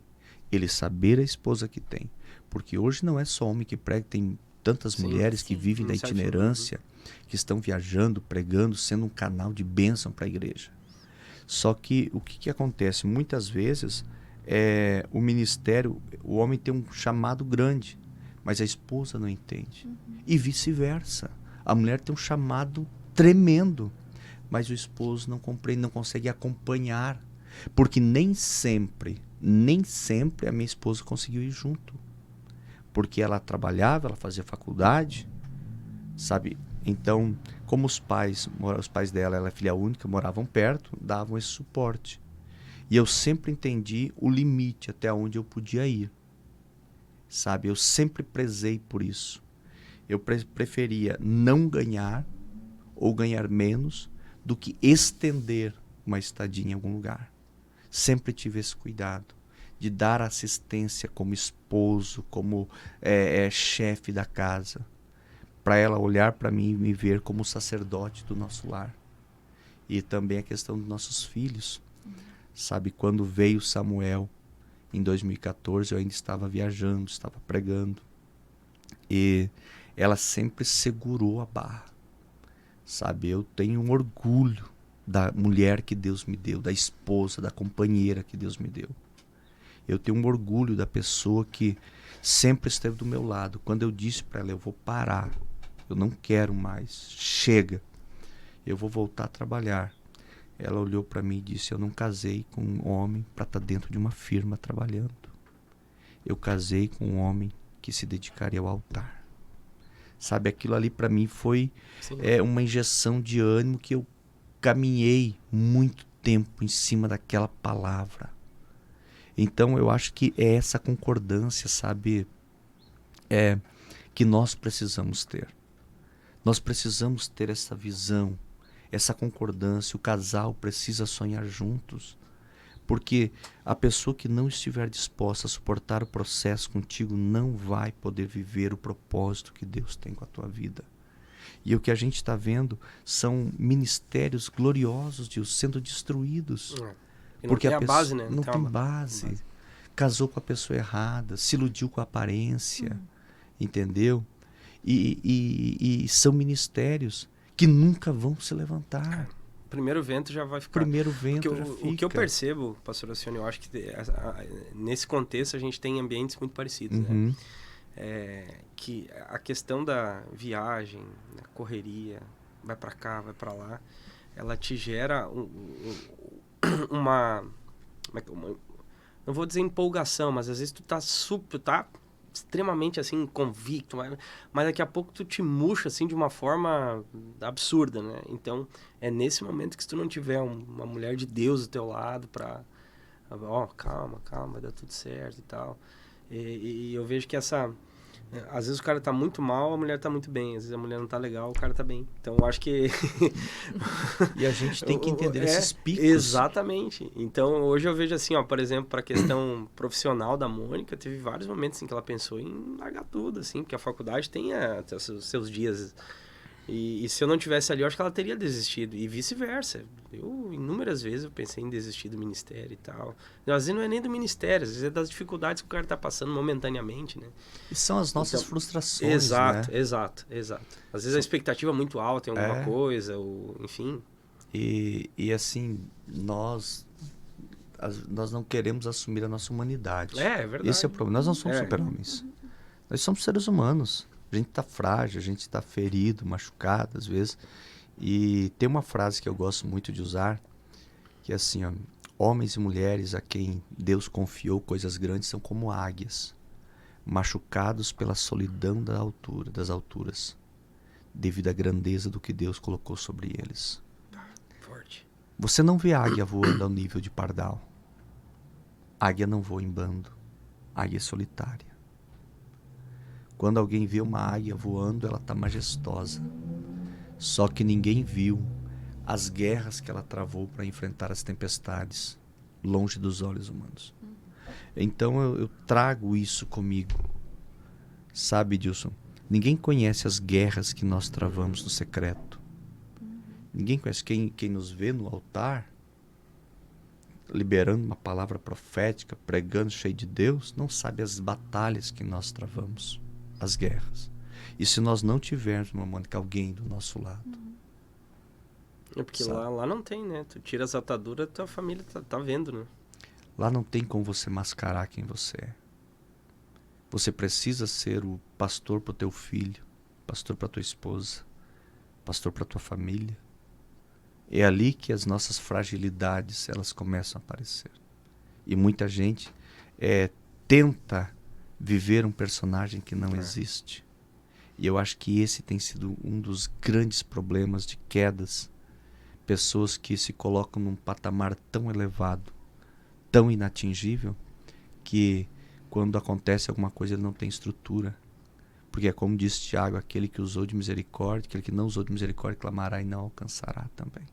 ele saber a esposa que tem. Porque hoje não é só homem que prega, tem tantas mulheres que vivem da itinerância, que estão viajando, pregando, sendo um canal de bênção para a igreja. Só que o que acontece? Muitas vezes o ministério, o homem tem um chamado grande, mas a esposa não entende. E vice-versa. A mulher tem um chamado tremendo, mas o esposo não compreende, não consegue acompanhar. Porque nem sempre a minha esposa conseguiu ir junto. Porque ela trabalhava, ela fazia faculdade, sabe? Então, como os pais dela, ela é filha única, moravam perto, davam esse suporte. E eu sempre entendi o limite até onde eu podia ir. sabe? Eu sempre prezei por isso. Eu preferia não ganhar ou ganhar menos do que estender uma estadia em algum lugar. Sempre tive esse cuidado de dar assistência como esposo, como chefe da casa, para ela olhar para mim e me ver como sacerdote do nosso lar. E também a questão dos nossos filhos. Sabe, quando veio Samuel, em 2014, eu ainda estava viajando, estava pregando. E ela sempre segurou a barra. Sabe, eu tenho um orgulho da mulher que Deus me deu, da esposa, da companheira que Deus me deu. Eu tenho um orgulho da pessoa que sempre esteve do meu lado. Quando eu disse para ela, eu vou parar, eu não quero mais, chega, eu vou voltar a trabalhar. Ela olhou para mim e disse, eu não casei com um homem para estar dentro de uma firma trabalhando. Eu casei com um homem que se dedicaria ao altar. Sabe, aquilo ali para mim foi uma injeção de ânimo que eu caminhei muito tempo em cima daquela palavra. Então eu acho que é essa concordância, sabe, que nós precisamos ter. Nós precisamos ter essa visão, essa concordância. O casal precisa sonhar juntos, porque a pessoa que não estiver disposta a suportar o processo contigo não vai poder viver o propósito que Deus tem com a tua vida. E o que a gente está vendo são ministérios gloriosos sendo destruídos. Porque a base, né? Não tem base. Casou com a pessoa errada, se iludiu com a aparência, entendeu? E são ministérios que nunca vão se levantar. Primeiro vento já vai ficar. Primeiro vento já fica. O que eu percebo, pastor Alcione, eu acho que nesse contexto a gente tem ambientes muito parecidos, né? Que a questão da viagem, da correria, vai para cá, vai para lá, ela te gera uma não vou dizer empolgação, mas às vezes tu tá extremamente assim convicto, mas daqui a pouco tu te murcha assim de uma forma absurda, né? Então é nesse momento que se tu não tiver uma mulher de Deus do teu lado para calma, vai dar tudo certo e tal. E eu vejo que às vezes o cara tá muito mal, a mulher tá muito bem. Às vezes a mulher não tá legal, o cara tá bem. Então eu acho que... E a gente tem que entender esses picos. Exatamente. Então hoje eu vejo assim, por exemplo, para a questão profissional da Mônica, teve vários momentos em que ela pensou em largar tudo, assim, porque a faculdade tem os seus dias. E se eu não tivesse ali, eu acho que ela teria desistido. E vice-versa. Inúmeras vezes eu pensei em desistir do ministério e tal. Às vezes não é nem do ministério, às vezes é das dificuldades que o cara tá passando momentaneamente, né? E são as nossas frustrações, exato, né? Exato. Às vezes a expectativa é muito alta em alguma coisa, ou enfim. E assim, nós não queremos assumir a nossa humanidade. É verdade. Esse é o problema. Nós não somos super-homens. Nós somos seres humanos. A gente está frágil, a gente está ferido, machucado às vezes. E tem uma frase que eu gosto muito de usar, que é assim, homens e mulheres a quem Deus confiou coisas grandes são como águias, machucados pela solidão das alturas, devido à grandeza do que Deus colocou sobre eles. Forte. Você não vê águia voando ao nível de pardal. Águia não voa em bando. Águia é solitária. Quando alguém vê uma águia voando, ela está majestosa. Só que ninguém viu as guerras que ela travou para enfrentar as tempestades, longe dos olhos humanos. Então eu trago isso comigo. Sabe, Dilson? Ninguém conhece as guerras que nós travamos no secreto. Ninguém conhece. Quem nos vê no altar, liberando uma palavra profética, pregando cheio de Deus, não sabe as batalhas que nós travamos. As guerras. E se nós não tivermos, Mônica, alguém do nosso lado? É porque lá não tem, né? Tu tira as ataduras, tua família tá vendo, né? Lá não tem como você mascarar quem você é. Você precisa ser o pastor para o teu filho, pastor para tua esposa, pastor para tua família. É ali que as nossas fragilidades elas começam a aparecer. E muita gente tenta viver um personagem que não existe. E eu acho que esse tem sido um dos grandes problemas de quedas. Pessoas que se colocam num patamar tão elevado, tão inatingível, que quando acontece alguma coisa, ele não tem estrutura. Porque é como diz Tiago, aquele que usou de misericórdia, aquele que não usou de misericórdia, clamará e não alcançará também.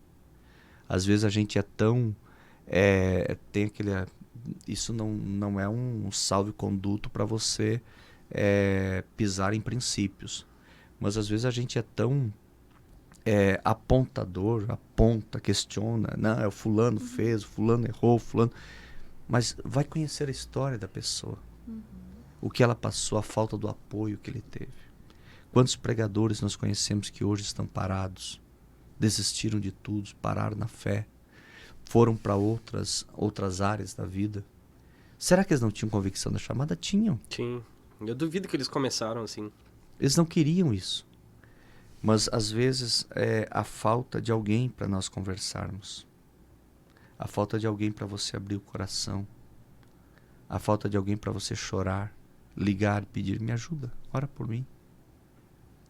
Às vezes a gente é tão... tem aquele... Isso não é um salvo-conduto para você pisar em princípios. Mas às vezes a gente é tão apontador, aponta, questiona. Não, o fulano fez, o fulano errou, o fulano... Mas vai conhecer a história da pessoa. O que ela passou, a falta do apoio que ele teve. Quantos pregadores nós conhecemos que hoje estão parados, desistiram de tudo, pararam na fé, foram para outras áreas da vida. Será que eles não tinham convicção da chamada? Tinham. Tinha. Eu duvido que eles começaram assim. Eles não queriam isso. Mas às vezes é a falta de alguém para nós conversarmos. A falta de alguém para você abrir o coração. A falta de alguém para você chorar, ligar, pedir, me ajuda, ora por mim.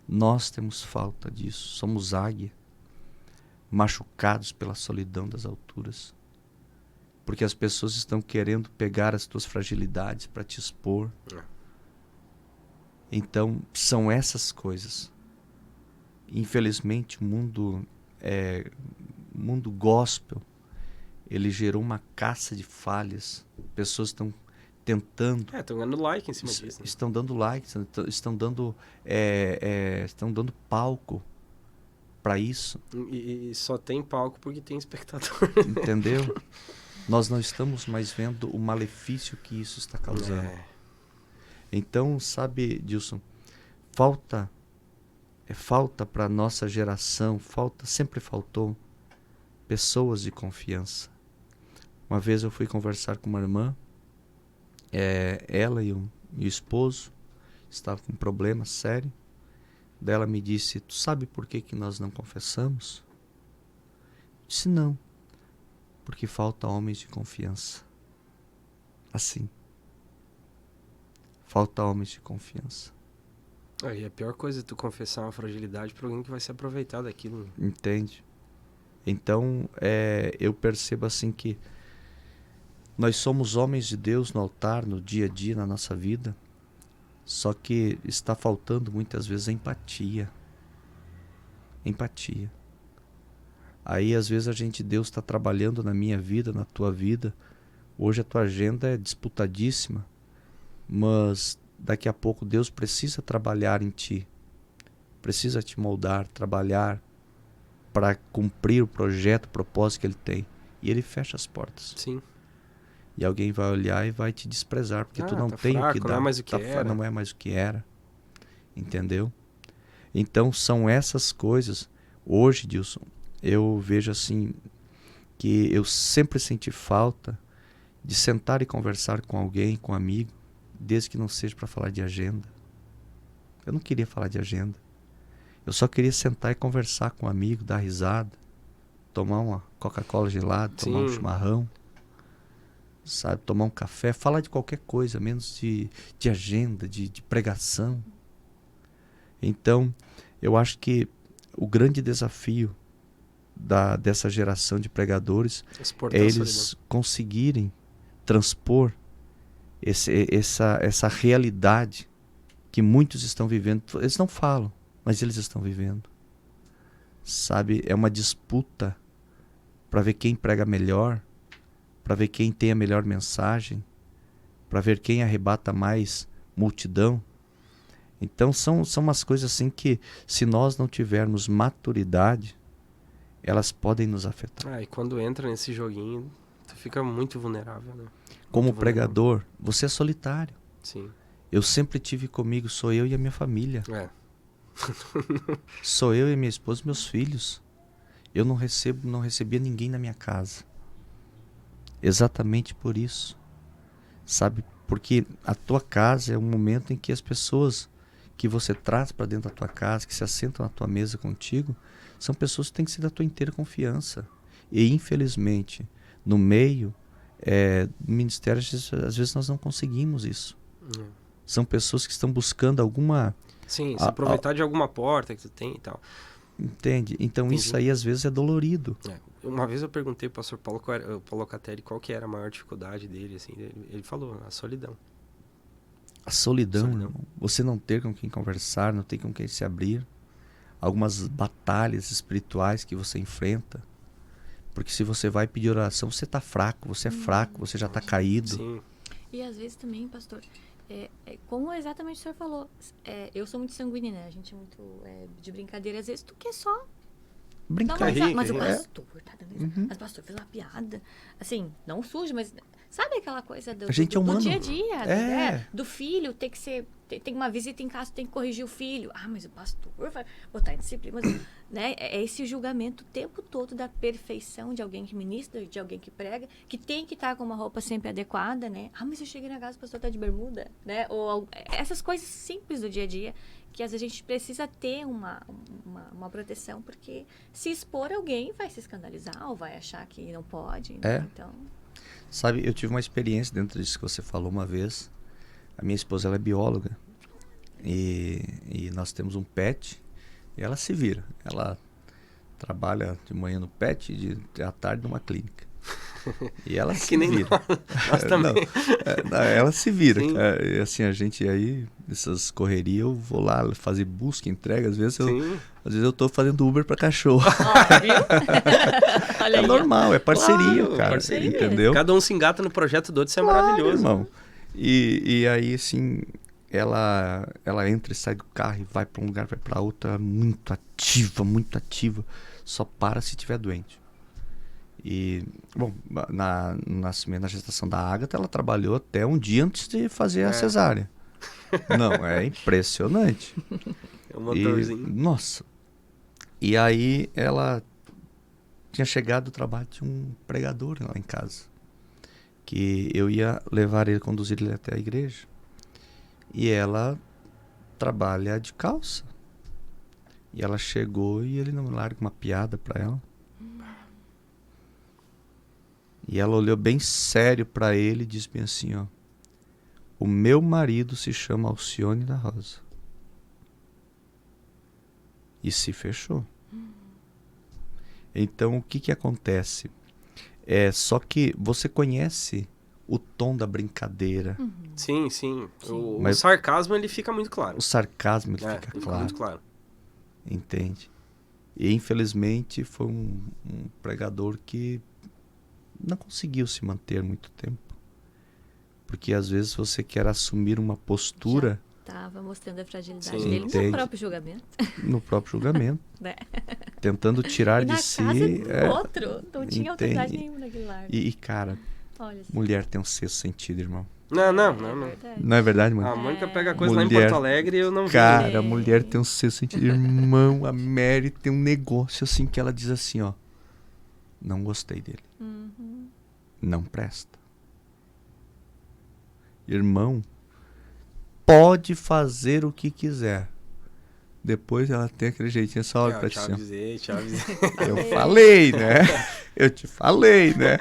Nós temos falta disso, somos águia, machucados pela solidão das alturas. Porque as pessoas estão querendo pegar as tuas fragilidades para te expor. Então, são essas coisas. Infelizmente, o mundo gospel, ele gerou uma caça de falhas. Pessoas estão tentando... Estão ganhando like em cima disso. Né? Estão dando like, estão dando palco para isso. E só tem palco porque tem espectador. Entendeu? Nós não estamos mais vendo o malefício que isso está causando. Então, sabe, Dilson, falta para a nossa geração, sempre faltou pessoas de confiança. Uma vez eu fui conversar com uma irmã, ela e o esposo estavam com um problema sério. Daí ela me disse, tu sabe por que nós não confessamos? Eu disse, não, porque falta homens de confiança. Assim. Falta homens de confiança. E a pior coisa é tu confessar uma fragilidade para alguém que vai se aproveitar daquilo. Entende? Então, eu percebo assim que nós somos homens de Deus no altar, no dia a dia, na nossa vida. Só que está faltando muitas vezes a empatia. Empatia. Aí às vezes Deus está trabalhando na minha vida, na tua vida. Hoje a tua agenda é disputadíssima. Mas daqui a pouco Deus precisa trabalhar em ti. Precisa te moldar, trabalhar para cumprir o projeto, o propósito que Ele tem. E Ele fecha as portas. Sim. E alguém vai olhar e vai te desprezar, porque tu não tem fraco, o que dar. Não é mais o que era. Não é mais o que era. Entendeu? Então são essas coisas. Hoje, Dilson, eu vejo assim que eu sempre senti falta de sentar e conversar com alguém, com um amigo, desde que não seja para falar de agenda. Eu não queria falar de agenda. Eu só queria sentar e conversar com um amigo, dar risada, tomar uma Coca-Cola gelada, tomar um chimarrão, sabe, tomar um café, falar de qualquer coisa, menos de agenda, de pregação. Então, eu acho que o grande desafio dessa geração de pregadores é eles conseguirem transpor essa realidade que muitos estão vivendo. Eles não falam, mas eles estão vivendo. Sabe, é uma disputa para ver quem prega melhor, para ver quem tem a melhor mensagem, para ver quem arrebata mais multidão. Então são umas coisas assim que, se nós não tivermos maturidade, elas podem nos afetar. E quando entra nesse joguinho, tu fica muito vulnerável, né? Como pregador, você é solitário. Sim. Eu sempre tive comigo, sou eu e a minha família. Sou eu e minha esposa e meus filhos. Eu não recebia ninguém na minha casa. Exatamente por isso. Sabe? Porque a tua casa é um momento em que as pessoas que você traz para dentro da tua casa, que se assentam na tua mesa contigo, são pessoas que têm que ser da tua inteira confiança. E infelizmente, no meio do ministério, às vezes nós não conseguimos isso. São pessoas que estão buscando alguma... Sim, se aproveitar de alguma porta que tu tem e tal. Entende? Então Entendi. Isso aí às vezes é dolorido. Uma vez eu perguntei pro pastor Paulo Locatelli qual que era a maior dificuldade dele, assim. Ele falou, a solidão. A solidão, irmão. Você não ter com quem conversar, não ter com quem se abrir. Algumas batalhas espirituais que você enfrenta. Porque se você vai pedir oração, você está fraco, você é fraco, você já está caído. Sim. E às vezes também, pastor, como exatamente o senhor falou, eu sou muito sanguínea, né? A gente é muito de brincadeira. Às vezes tu quer só dar uma risada. Mas o pastor tá dando risada. Mas o pastor fez uma piada. Assim, não suja, mas sabe aquela coisa do, a gente é humano. Do dia a dia, né? Do filho, tem que ser... Tem uma visita em casa, tem que corrigir o filho. Ah, mas o pastor vai botar em disciplina. Mas, né? É esse julgamento o tempo todo da perfeição de alguém que ministra, de alguém que prega, que tem que estar com uma roupa sempre adequada, né? Ah, mas eu cheguei na casa, o pastor tá de bermuda, né? Ou essas coisas simples do dia a dia, que às vezes a gente precisa ter uma proteção, porque se expor alguém vai se escandalizar ou vai achar que não pode. Né? Então... Sabe, eu tive uma experiência dentro disso que você falou uma vez. A minha esposa, ela é bióloga e nós temos um pet e ela se vira. Ela trabalha de manhã no pet e à tarde numa clínica. E ela se vira. Nós também. Ela se vira. E assim, a gente aí, nessas correrias, eu vou lá fazer busca, entrega. Às vezes eu tô fazendo Uber para cachorro. Olha aí, normal, é parceria, claro, cara. Parceria. Entendeu? Cada um se engata no projeto do outro, isso é Claro, maravilhoso. Irmão. E aí, assim, ela entra e sai do carro e vai para um lugar, vai para outro, muito ativa. Só para se tiver doente. E, bom, no nascimento, na gestação da Ágata, ela trabalhou até um dia antes de fazer a cesárea. Não, é impressionante. É um motorzinho. Nossa. E aí ela tinha chegado do trabalho de um pregador lá em casa. Que eu ia levar ele, conduzir ele até a igreja. E ela trabalha de calça. E ela chegou e ele não larga uma piada pra ela. E ela olhou bem sério pra ele e disse bem assim, ó. O meu marido se chama Alcione da Rosa. E se fechou. Então, o que acontece? Só que você conhece o tom da brincadeira. Sim. O sarcasmo, ele fica muito claro. O sarcasmo, ele fica Fica claro. muito claro. Entende? E, infelizmente, foi um pregador que não conseguiu se manter muito tempo. Porque, às vezes, você quer assumir uma postura... Estava mostrando a fragilidade Sim, dele entende? no próprio julgamento. No próprio julgamento. Né? Tentando tirar E de na si... casa do outro. Não tinha autoridade entende? nenhuma naquele lar. E, cara, Olha só. mulher tem um sexto sentido, irmão. Não. É verdade. Não é verdade, mano? A Mônica pega coisa lá em Mulher- Porto Alegre e eu não vi. Cara, a mulher tem um sexto sentido. Irmão, a Mary tem um negócio assim que ela diz assim, ó. Não gostei dele. Uhum. Não presta. Irmão, pode fazer o que quiser. Depois ela tem aquele jeitinho, só olha pra ti. Te Assim, ó. avisei. Eu falei, né? Eu te falei, né?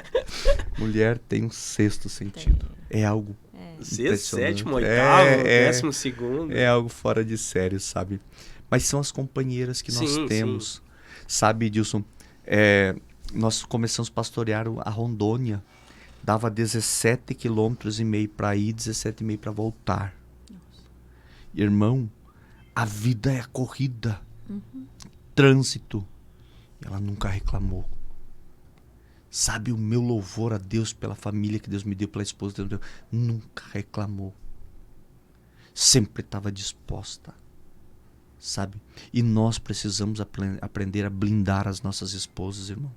Mulher tem um sexto sentido. É algo Sexto, impressionante. sétimo, oitavo, É. 12º. É algo fora de sério, sabe? Mas são as companheiras que nós Sim, temos. Sabe, Dilson? Nós começamos a pastorear a Rondônia. Dava 17,5 km para ir, 17,5 para voltar. Nossa. Irmão, a vida é corrida. Trânsito. E ela nunca reclamou. Sabe, o meu louvor a Deus pela família que Deus me deu, pela esposa que Deus me deu, nunca reclamou. Sempre estava disposta. Sabe? E nós precisamos aprender a blindar as nossas esposas, irmão.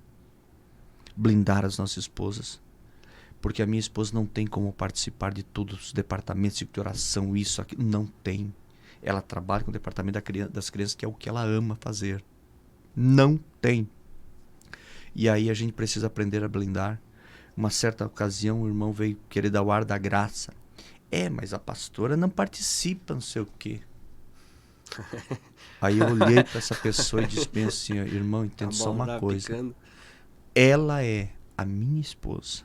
Blindar as nossas esposas. Porque a minha esposa não tem como participar de todos os departamentos de oração, isso, aquilo. Não tem. Ela trabalha com o departamento das crianças, que é o que ela ama fazer. Não tem. E aí a gente precisa aprender a blindar. Uma certa ocasião, o irmão veio querer dar o ar da graça. Mas a pastora não participa, não sei o quê. Aí eu olhei para essa pessoa e disse bem assim, irmão, entende só uma coisa. Picando. Ela é a minha esposa.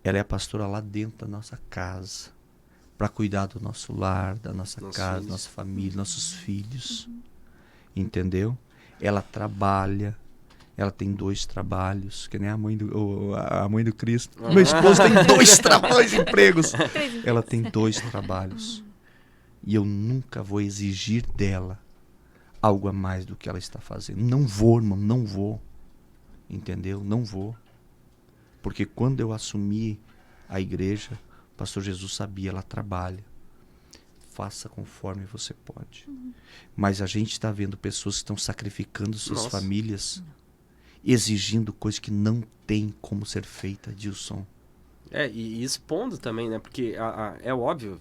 Ela é a pastora lá dentro da nossa casa. Para cuidar do nosso lar, da nossa casa, filhos. nossa família, nossos filhos. Entendeu? Ela trabalha. Ela tem 2 trabalhos, que nem a mãe do Cristo. Meu esposo tem 2 trabalhos, empregos. Ela tem 2 trabalhos. E eu nunca vou exigir dela algo a mais do que ela está fazendo. Não vou, irmão, não vou. Entendeu? Não vou. Porque quando eu assumi a igreja, o pastor Jesus sabia, ela trabalha. Faça conforme você pode. Mas a gente está vendo pessoas que estão sacrificando suas famílias, exigindo coisas que não tem como ser feita, Dilson. E expondo também, né? Porque é óbvio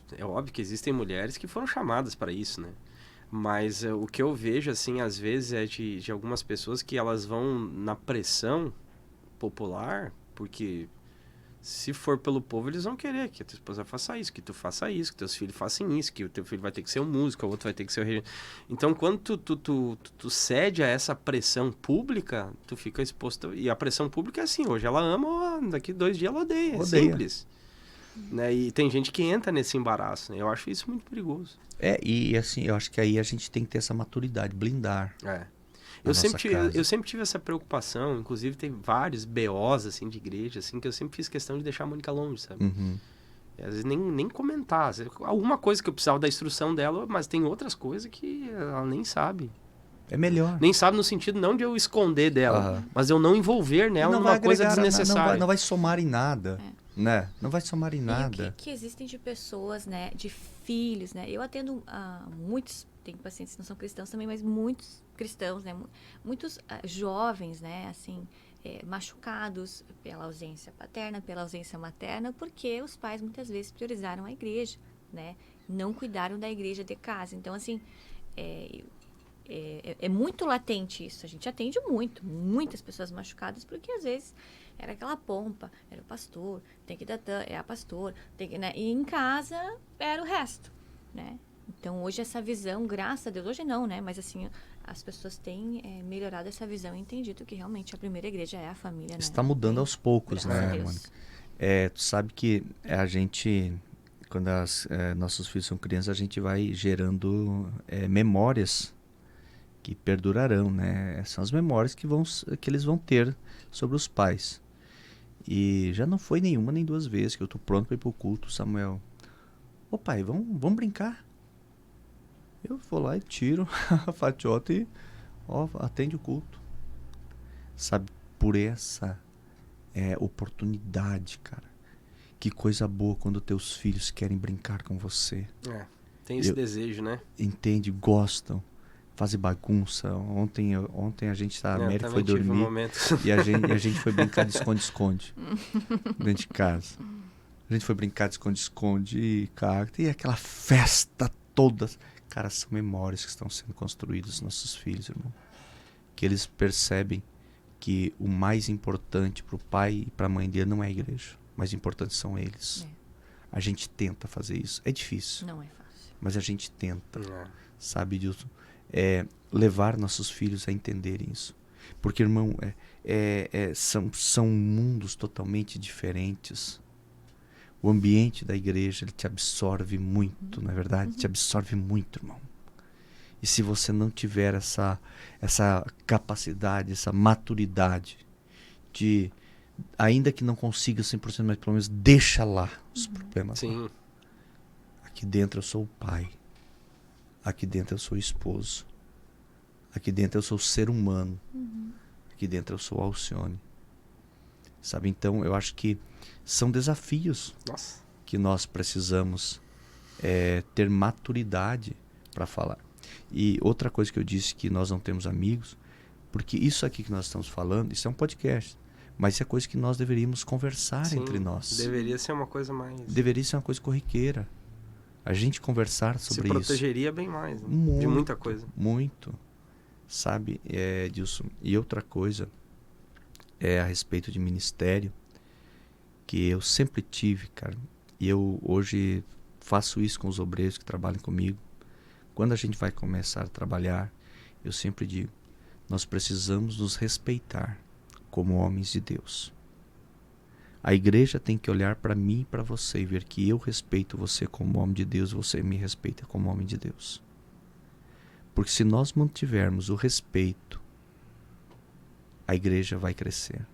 que existem mulheres que foram chamadas para isso, né? Mas o que eu vejo, assim, às vezes é de algumas pessoas que elas vão na pressão popular, porque se for pelo povo, eles vão querer que a tua esposa faça isso, que tu faça isso, que teus filhos façam isso, que o teu filho vai ter que ser um músico, o outro vai ter que ser o... Então, quando tu cede a essa pressão pública, tu fica exposto... E a pressão pública é assim, hoje ela ama, daqui 2 dias ela odeia. É simples. Né? E tem gente que entra nesse embaraço, né? Eu acho isso muito perigoso. E assim, eu acho que aí a gente tem que ter essa maturidade, blindar. Eu sempre tive essa preocupação, inclusive tem vários BOs, assim, de igreja, assim, que eu sempre fiz questão de deixar a Mônica longe, sabe? E, às vezes nem comentar. Alguma coisa que eu precisava da instrução dela, mas tem outras coisas que ela nem sabe. É melhor. Nem sabe no sentido não de eu esconder dela, mas eu não envolver nela numa coisa desnecessária. Não vai somar em nada, né? Não vai somar em nada. E o que existem de pessoas, né, de filhos, né? Eu atendo muitos, tem pacientes que não são cristãos também, mas muitos cristãos, né? Muitos jovens, né, assim, machucados pela ausência paterna, pela ausência materna, porque os pais muitas vezes priorizaram a igreja, né? Não cuidaram da igreja de casa. Então, assim, é muito latente isso. A gente atende muitas pessoas machucadas, porque às vezes era aquela pompa, era o pastor, tem que dar, é a pastor, tem que, né? E em casa era o resto, né? Então hoje essa visão, graças a Deus, hoje não, né? Mas assim, as pessoas têm melhorado essa visão e entendido que realmente a primeira igreja é a família, né? Está mudando aos poucos, né, Mônica? Tu sabe que a gente, quando nossos filhos são crianças, a gente vai gerando memórias que perdurarão, né? São as memórias que eles vão ter sobre os pais. E já não foi nenhuma nem 2 vezes que eu tô pronto para ir pro culto, Samuel. Ô pai, vamos brincar. Eu vou lá e tiro a fatiota e atende o culto. Sabe, por essa oportunidade, cara. Que coisa boa quando teus filhos querem brincar com você. Tem esse desejo, né? Entende, gostam. Fazer bagunça. Ontem a gente a América foi dormir e a gente foi brincar de esconde-esconde dentro de casa. A gente foi brincar de esconde-esconde e aquela festa toda. Cara, são memórias que estão sendo construídas dos nossos filhos, irmão. Que eles percebem que o mais importante para o pai e para a mãe dele não é a igreja. O mais importante são eles. A gente tenta fazer isso. É difícil. Não é fácil. Mas a gente tenta. Sabe, Dilson? Levar nossos filhos a entenderem isso. Porque, irmão, são mundos totalmente diferentes. O ambiente da igreja, ele te absorve muito, não é verdade? Te absorve muito, irmão. E se você não tiver essa capacidade, essa maturidade de, ainda que não consiga 100%, mas pelo menos deixa lá os problemas. Sim. Lá. Aqui dentro eu sou o pai. Aqui dentro eu sou o esposo. Aqui dentro eu sou o ser humano. Aqui dentro eu sou o Alcione. Sabe, então eu acho que são desafios que nós precisamos ter maturidade para falar. E outra coisa que eu disse, que nós não temos amigos, porque isso aqui que nós estamos falando, isso é um podcast, mas isso é coisa que nós deveríamos conversar entre nós. Deveria ser uma coisa mais... Deveria ser uma coisa corriqueira. A gente conversar sobre isso. Se protegeria bem mais, né? De muita coisa. Muito. Sabe, Dilson? E outra coisa a respeito de ministério, que eu sempre tive, cara. E eu hoje faço isso com os obreiros que trabalham comigo. Quando a gente vai começar a trabalhar, eu sempre digo, nós precisamos nos respeitar como homens de Deus. A igreja tem que olhar para mim e para você e ver que eu respeito você como homem de Deus, você me respeita como homem de Deus. Porque se nós mantivermos o respeito a igreja vai crescer.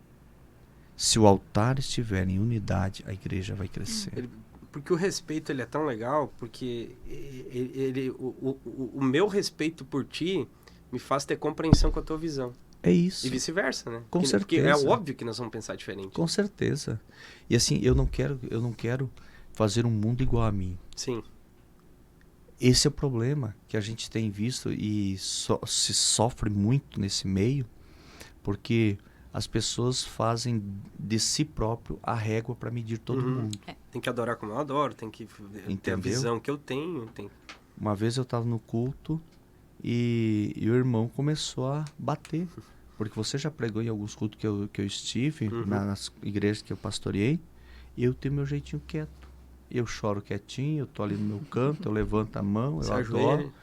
Se o altar estiver em unidade, a igreja vai crescer. Porque o respeito ele é tão legal, porque o meu respeito por ti me faz ter compreensão com a tua visão. É isso. E vice-versa, né? Com certeza. Porque é óbvio que nós vamos pensar diferente. Com certeza. E assim, eu não quero fazer um mundo igual a mim. Sim. Esse é o problema que a gente tem visto e se sofre muito nesse meio, porque as pessoas fazem de si próprio a régua para medir todo mundo. Tem que adorar como eu adoro, tem que ter a visão que eu tenho. Uma vez eu estava no culto e o irmão começou a bater. Porque você já pregou em alguns cultos que eu estive, nas igrejas que eu pastoreei, e eu tenho meu jeitinho quieto. Eu choro quietinho, eu tô ali no meu canto, eu levanto a mão, eu adoro.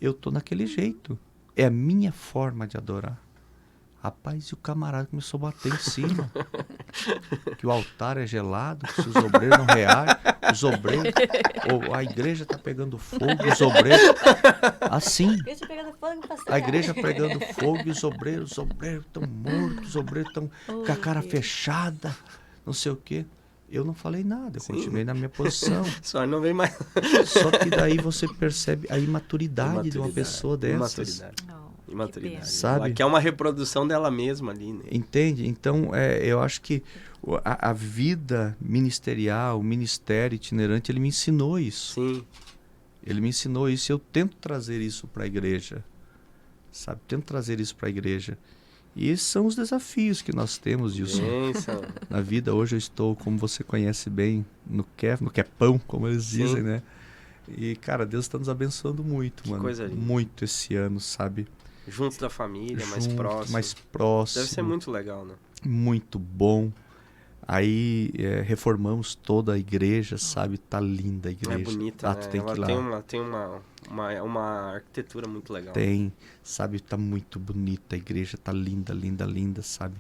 Eu tô naquele jeito. É a minha forma de adorar. Rapaz, e o camarada começou a bater em cima. Que o altar é gelado, que se os obreiros não reagem, os obreiros, a igreja tá pegando fogo, os obreiros, assim, a igreja pegando fogo e os obreiros estão mortos, os obreiros estão com a cara fechada, não sei o quê. Eu não falei nada, eu continuei na minha posição. Só não vem mais. Só que daí você percebe a imaturidade de uma pessoa dessas. Imaturidade. Sabe? Ela quer uma reprodução dela mesma ali, né? Entende? Então, eu acho que a vida ministerial, o ministério itinerante, ele me ensinou isso. Sim. Ele me ensinou isso e eu tento trazer isso para a igreja. Sabe? Tento trazer isso para a igreja. E esses são os desafios que nós temos, Dilson. Na vida, hoje eu estou, como você conhece bem, no quepão, como eles dizem, né? E, cara, Deus está nos abençoando muito, mano. Coisa linda. Muito esse ano, sabe? Juntos da família, mais próximo. Mais próximo. Deve ser muito legal, né? Muito bom. Aí reformamos toda a igreja, sabe? Tá linda a igreja. É bonita, né? Tu tem que ir lá. Ela tem uma arquitetura muito legal. Tem, sabe? Tá muito bonita a igreja, tá linda, linda, linda, sabe?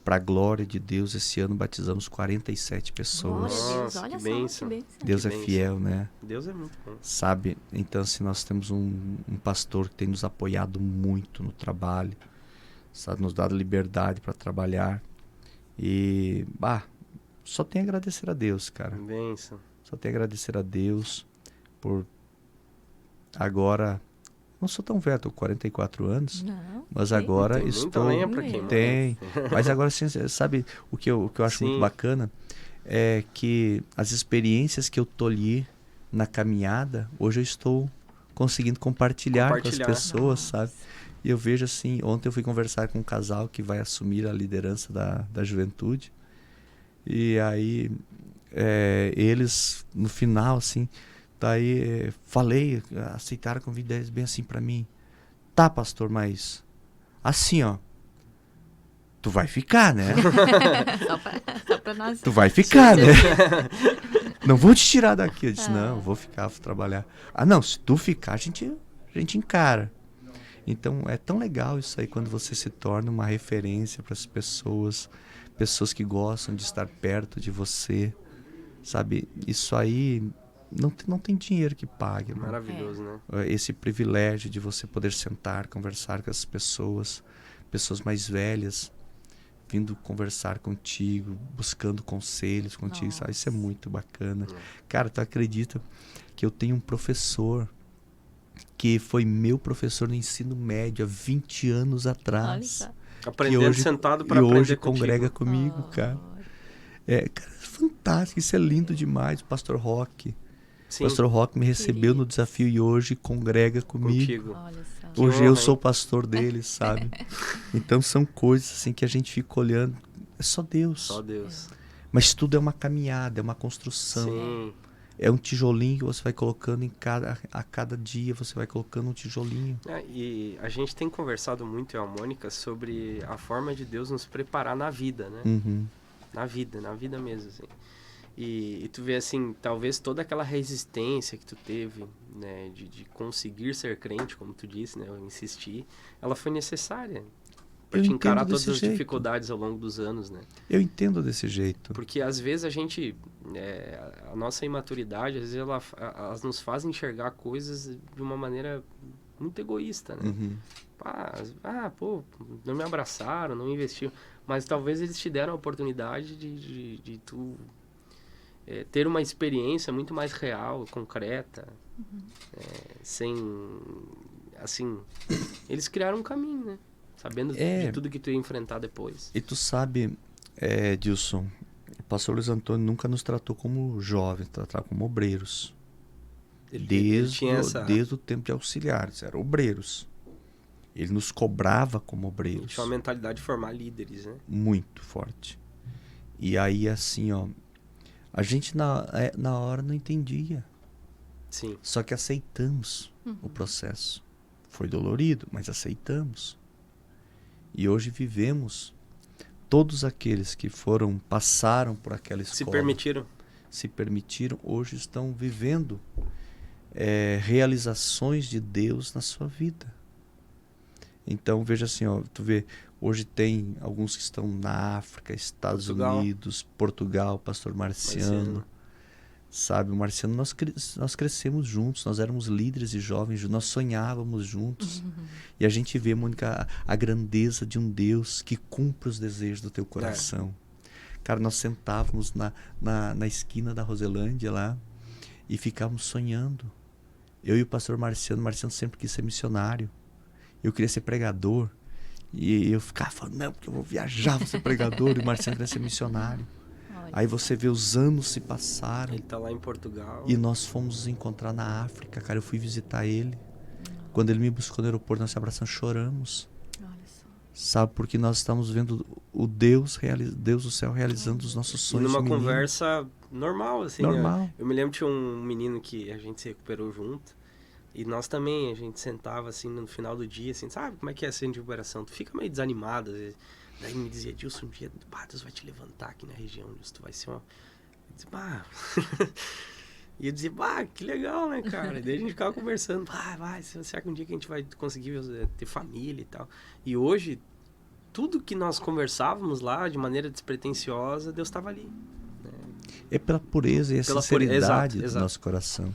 Pra glória de Deus, esse ano batizamos 47 pessoas. Nossa, olha que bênção. Deus é fiel, né? Deus é muito bom. Sabe? Então, assim, nós temos um pastor que tem nos apoiado muito no trabalho, sabe? Nos dado liberdade para trabalhar. E, só tenho a agradecer a Deus, cara. Bênção. Só tenho a agradecer a Deus por agora... Não sou tão velho, tô com 44 anos, mas agora estou... Tem, mas agora, assim, sabe, o que eu acho muito bacana é que as experiências que eu tolhi na caminhada, hoje eu estou conseguindo compartilhar com as pessoas, sabe? E eu vejo assim, ontem eu fui conversar com um casal que vai assumir a liderança da juventude, e aí eles, no final, assim... Daí falei, aceitaram o convite deles bem assim pra mim. Tá, pastor, mas assim, ó, tu vai ficar, né? só pra nós. Tu vai ficar, né? Não vou te tirar daqui. Eu disse, não, eu vou ficar, vou trabalhar. Ah, não, se tu ficar, a gente encara. Então, é tão legal isso aí quando você se torna uma referência para as pessoas que gostam de estar perto de você, sabe? Isso aí... Não tem dinheiro que pague. Maravilhoso, né? Esse privilégio de você poder sentar, conversar com as pessoas mais velhas, vindo conversar contigo, buscando conselhos contigo, sabe? Isso é muito bacana. Cara, tu acredita que eu tenho um professor que foi meu professor no ensino médio há 20 anos atrás. Aprendendo hoje, sentado para aprender hoje congrega comigo, cara. Cara, é fantástico, isso é lindo demais, o pastor Roque. O pastor Roque me recebeu no desafio e hoje congrega comigo. Hoje eu sou pastor dele, sabe? Então são coisas assim que a gente fica olhando. É só Deus. Só Deus. Mas tudo é uma caminhada, é uma construção. Sim. É um tijolinho que você vai colocando a cada dia, você vai colocando um tijolinho. E a gente tem conversado muito, eu e a Mônica, sobre a forma de Deus nos preparar na vida, né? Na vida mesmo, assim. E tu vê, assim, talvez toda aquela resistência que tu teve, né, de conseguir ser crente, como tu disse, né, eu insisti, ela foi necessária para te encarar todas as dificuldades ao longo dos anos, né? Eu entendo desse jeito. Porque às vezes a gente, a nossa imaturidade, às vezes elas nos faz enxergar coisas de uma maneira muito egoísta, né? Uhum. Pô, não me abraçaram, não investiram. Mas talvez eles te deram a oportunidade de tu ter uma experiência muito mais real, concreta, sem, assim, eles criaram um caminho, né? Sabendo de tudo que tu ia enfrentar depois. E tu sabe, Dilson, o pastor Luiz Antônio nunca nos tratou como jovens, tratou como obreiros. Desde o tempo de auxiliares, eram obreiros. Ele nos cobrava como obreiros. Ele tinha uma mentalidade de formar líderes, né? Muito forte. E aí, assim, ó, a gente na hora não entendia. Sim. Só que aceitamos o processo. Foi dolorido, mas aceitamos. E hoje vivemos, todos aqueles que passaram por aquela escola. Se permitiram, hoje estão vivendo realizações de Deus na sua vida. Então, veja assim, ó, tu vê, hoje tem alguns que estão na África, Estados Unidos, Portugal, pastor Marciano. Sabe, o Marciano, nós crescemos juntos, nós éramos líderes e jovens, nós sonhávamos juntos. E a gente vê, Mônica, a grandeza de um Deus que cumpre os desejos do teu coração. Cara, nós sentávamos na esquina da Roselândia lá e ficávamos sonhando. Eu e o pastor Marciano sempre quis ser missionário. Eu queria ser pregador. E eu ficava falando, não, porque eu vou viajar, vou ser pregador. E o Marciano queria ser missionário. Olha. Aí você vê, os anos se passaram. Ele tá lá em Portugal. E nós fomos nos encontrar na África, cara. Eu fui visitar ele. Quando ele me buscou no aeroporto, nós se abraçamos, choramos. Olha só. Sabe, porque nós estamos vendo o Deus do céu realizando os nossos sonhos. E numa conversa normal, assim. Normal. Né? Eu me lembro que tinha um menino que a gente se recuperou junto. E nós também, a gente sentava assim no final do dia, assim, sabe como é que é a cena de recuperação? Tu fica meio desanimado, às vezes. Daí me dizia, Dilson, um dia, Deus vai te levantar aqui na região, Dilson, tu vai ser uma... Eu dizia, E eu dizia, que legal, né, cara? E daí a gente ficava conversando, será que um dia que a gente vai conseguir ter família e tal? E hoje, tudo que nós conversávamos lá, de maneira despretensiosa, Deus estava ali. Né? É pela pureza e a sinceridade do nosso coração,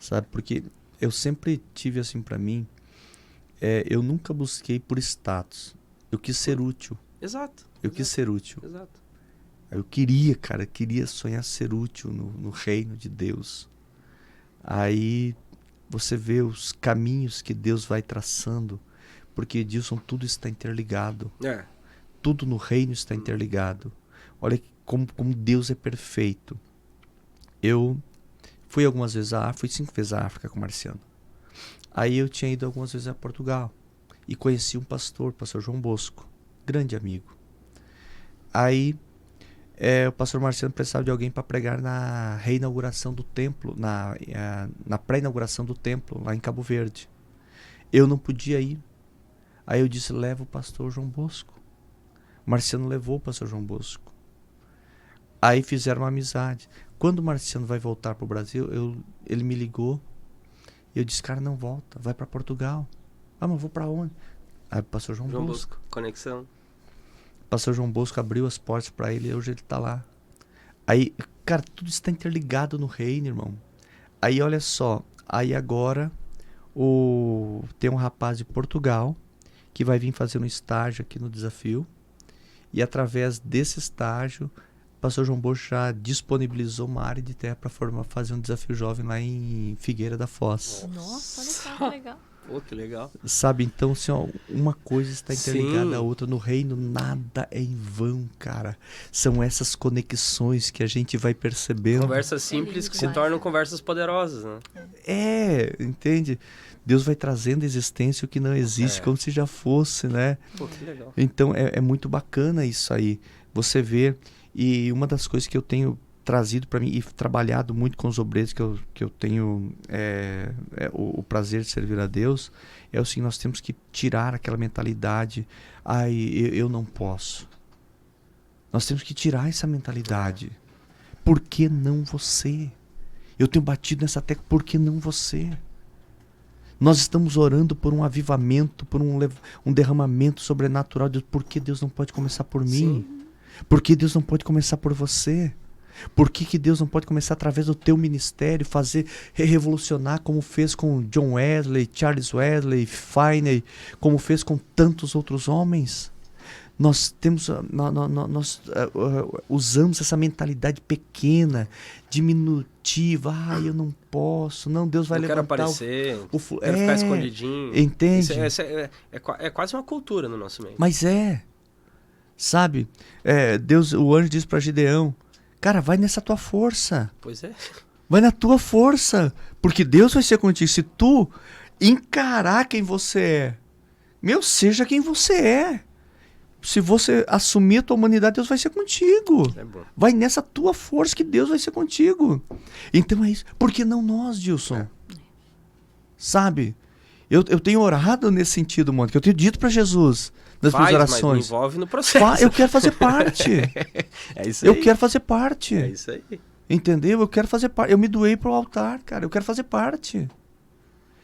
sabe? Porque eu sempre tive assim pra mim, eu nunca busquei por status. Eu quis ser útil. Exato. Eu quis ser útil. Exato. Eu queria sonhar ser útil no reino de Deus. Aí você vê os caminhos que Deus vai traçando, porque, Dilson, tudo está interligado. Tudo no reino está interligado. Olha como Deus é perfeito. Eu fui algumas vezes fui 5 vezes à África com o Marciano. Aí eu tinha ido algumas vezes a Portugal e conheci um pastor João Bosco, grande amigo. Aí o pastor Marciano precisava de alguém para pregar na reinauguração do templo, na pré-inauguração do templo lá em Cabo Verde. Eu não podia ir. Aí eu disse, leva o pastor João Bosco. O Marciano levou o pastor João Bosco. Aí fizeram uma amizade. Quando o Marciano vai voltar para o Brasil, ele me ligou. E eu disse, cara, não volta, vai para Portugal. Mas vou para onde? Aí o pastor João Bosco. Conexão. O pastor João Bosco abriu as portas para ele e hoje ele está lá. Aí, cara, tudo está interligado no reino, irmão. Aí, olha só. Aí agora tem um rapaz de Portugal que vai vir fazer um estágio aqui no Desafio. E através desse estágio, o pastor João Bosco já disponibilizou uma área de terra para fazer um desafio jovem lá em Figueira da Foz. Nossa, olha só que legal. Pô, que legal. Sabe, então, assim, ó, uma coisa está interligada à outra. No reino, nada é em vão, cara. São essas conexões que a gente vai percebendo. Conversas simples que se tornam conversas poderosas, né? Entende? Deus vai trazendo à existência o que não existe, como se já fosse, né? Pô, que legal. Então, é muito bacana isso aí. Você vê, e uma das coisas que eu tenho trazido para mim e trabalhado muito com os obreiros que eu tenho o prazer de servir a Deus, é o seguinte: nós temos que tirar aquela mentalidade, eu não posso. Nós temos que tirar essa mentalidade. Por que não você? Eu tenho batido nessa tecla, por que não você? Nós estamos orando por um avivamento, por um derramamento sobrenatural. Por que Deus não pode começar por mim? Sim. Por que Deus não pode começar por você? Por que Deus não pode começar através do teu ministério, fazer, revolucionar como fez com John Wesley, Charles Wesley, Finney, como fez com tantos outros homens? Nós temos, nós usamos essa mentalidade pequena, diminutiva. Eu não posso. Não, Deus vai levantar. Quero aparecer, quero ficar escondidinho. Entende? É quase uma cultura no nosso meio. Mas sabe? Deus, o anjo disse para Gideão, cara, vai nessa tua força. Pois é. Vai na tua força. Porque Deus vai ser contigo. Se tu encarar quem você é, seja quem você é. Se você assumir a tua humanidade, Deus vai ser contigo. Vai nessa tua força que Deus vai ser contigo. Então é isso. Por que não nós, Gilson? Sabe? Eu tenho orado nesse sentido, Mônica. Eu tenho dito para Jesus nas minhas orações. Mas me envolve no processo. Eu quero fazer parte. É isso aí. Eu quero fazer parte. É isso aí. Entendeu? Eu quero fazer parte. Eu me doei pro altar, cara. Eu quero fazer parte.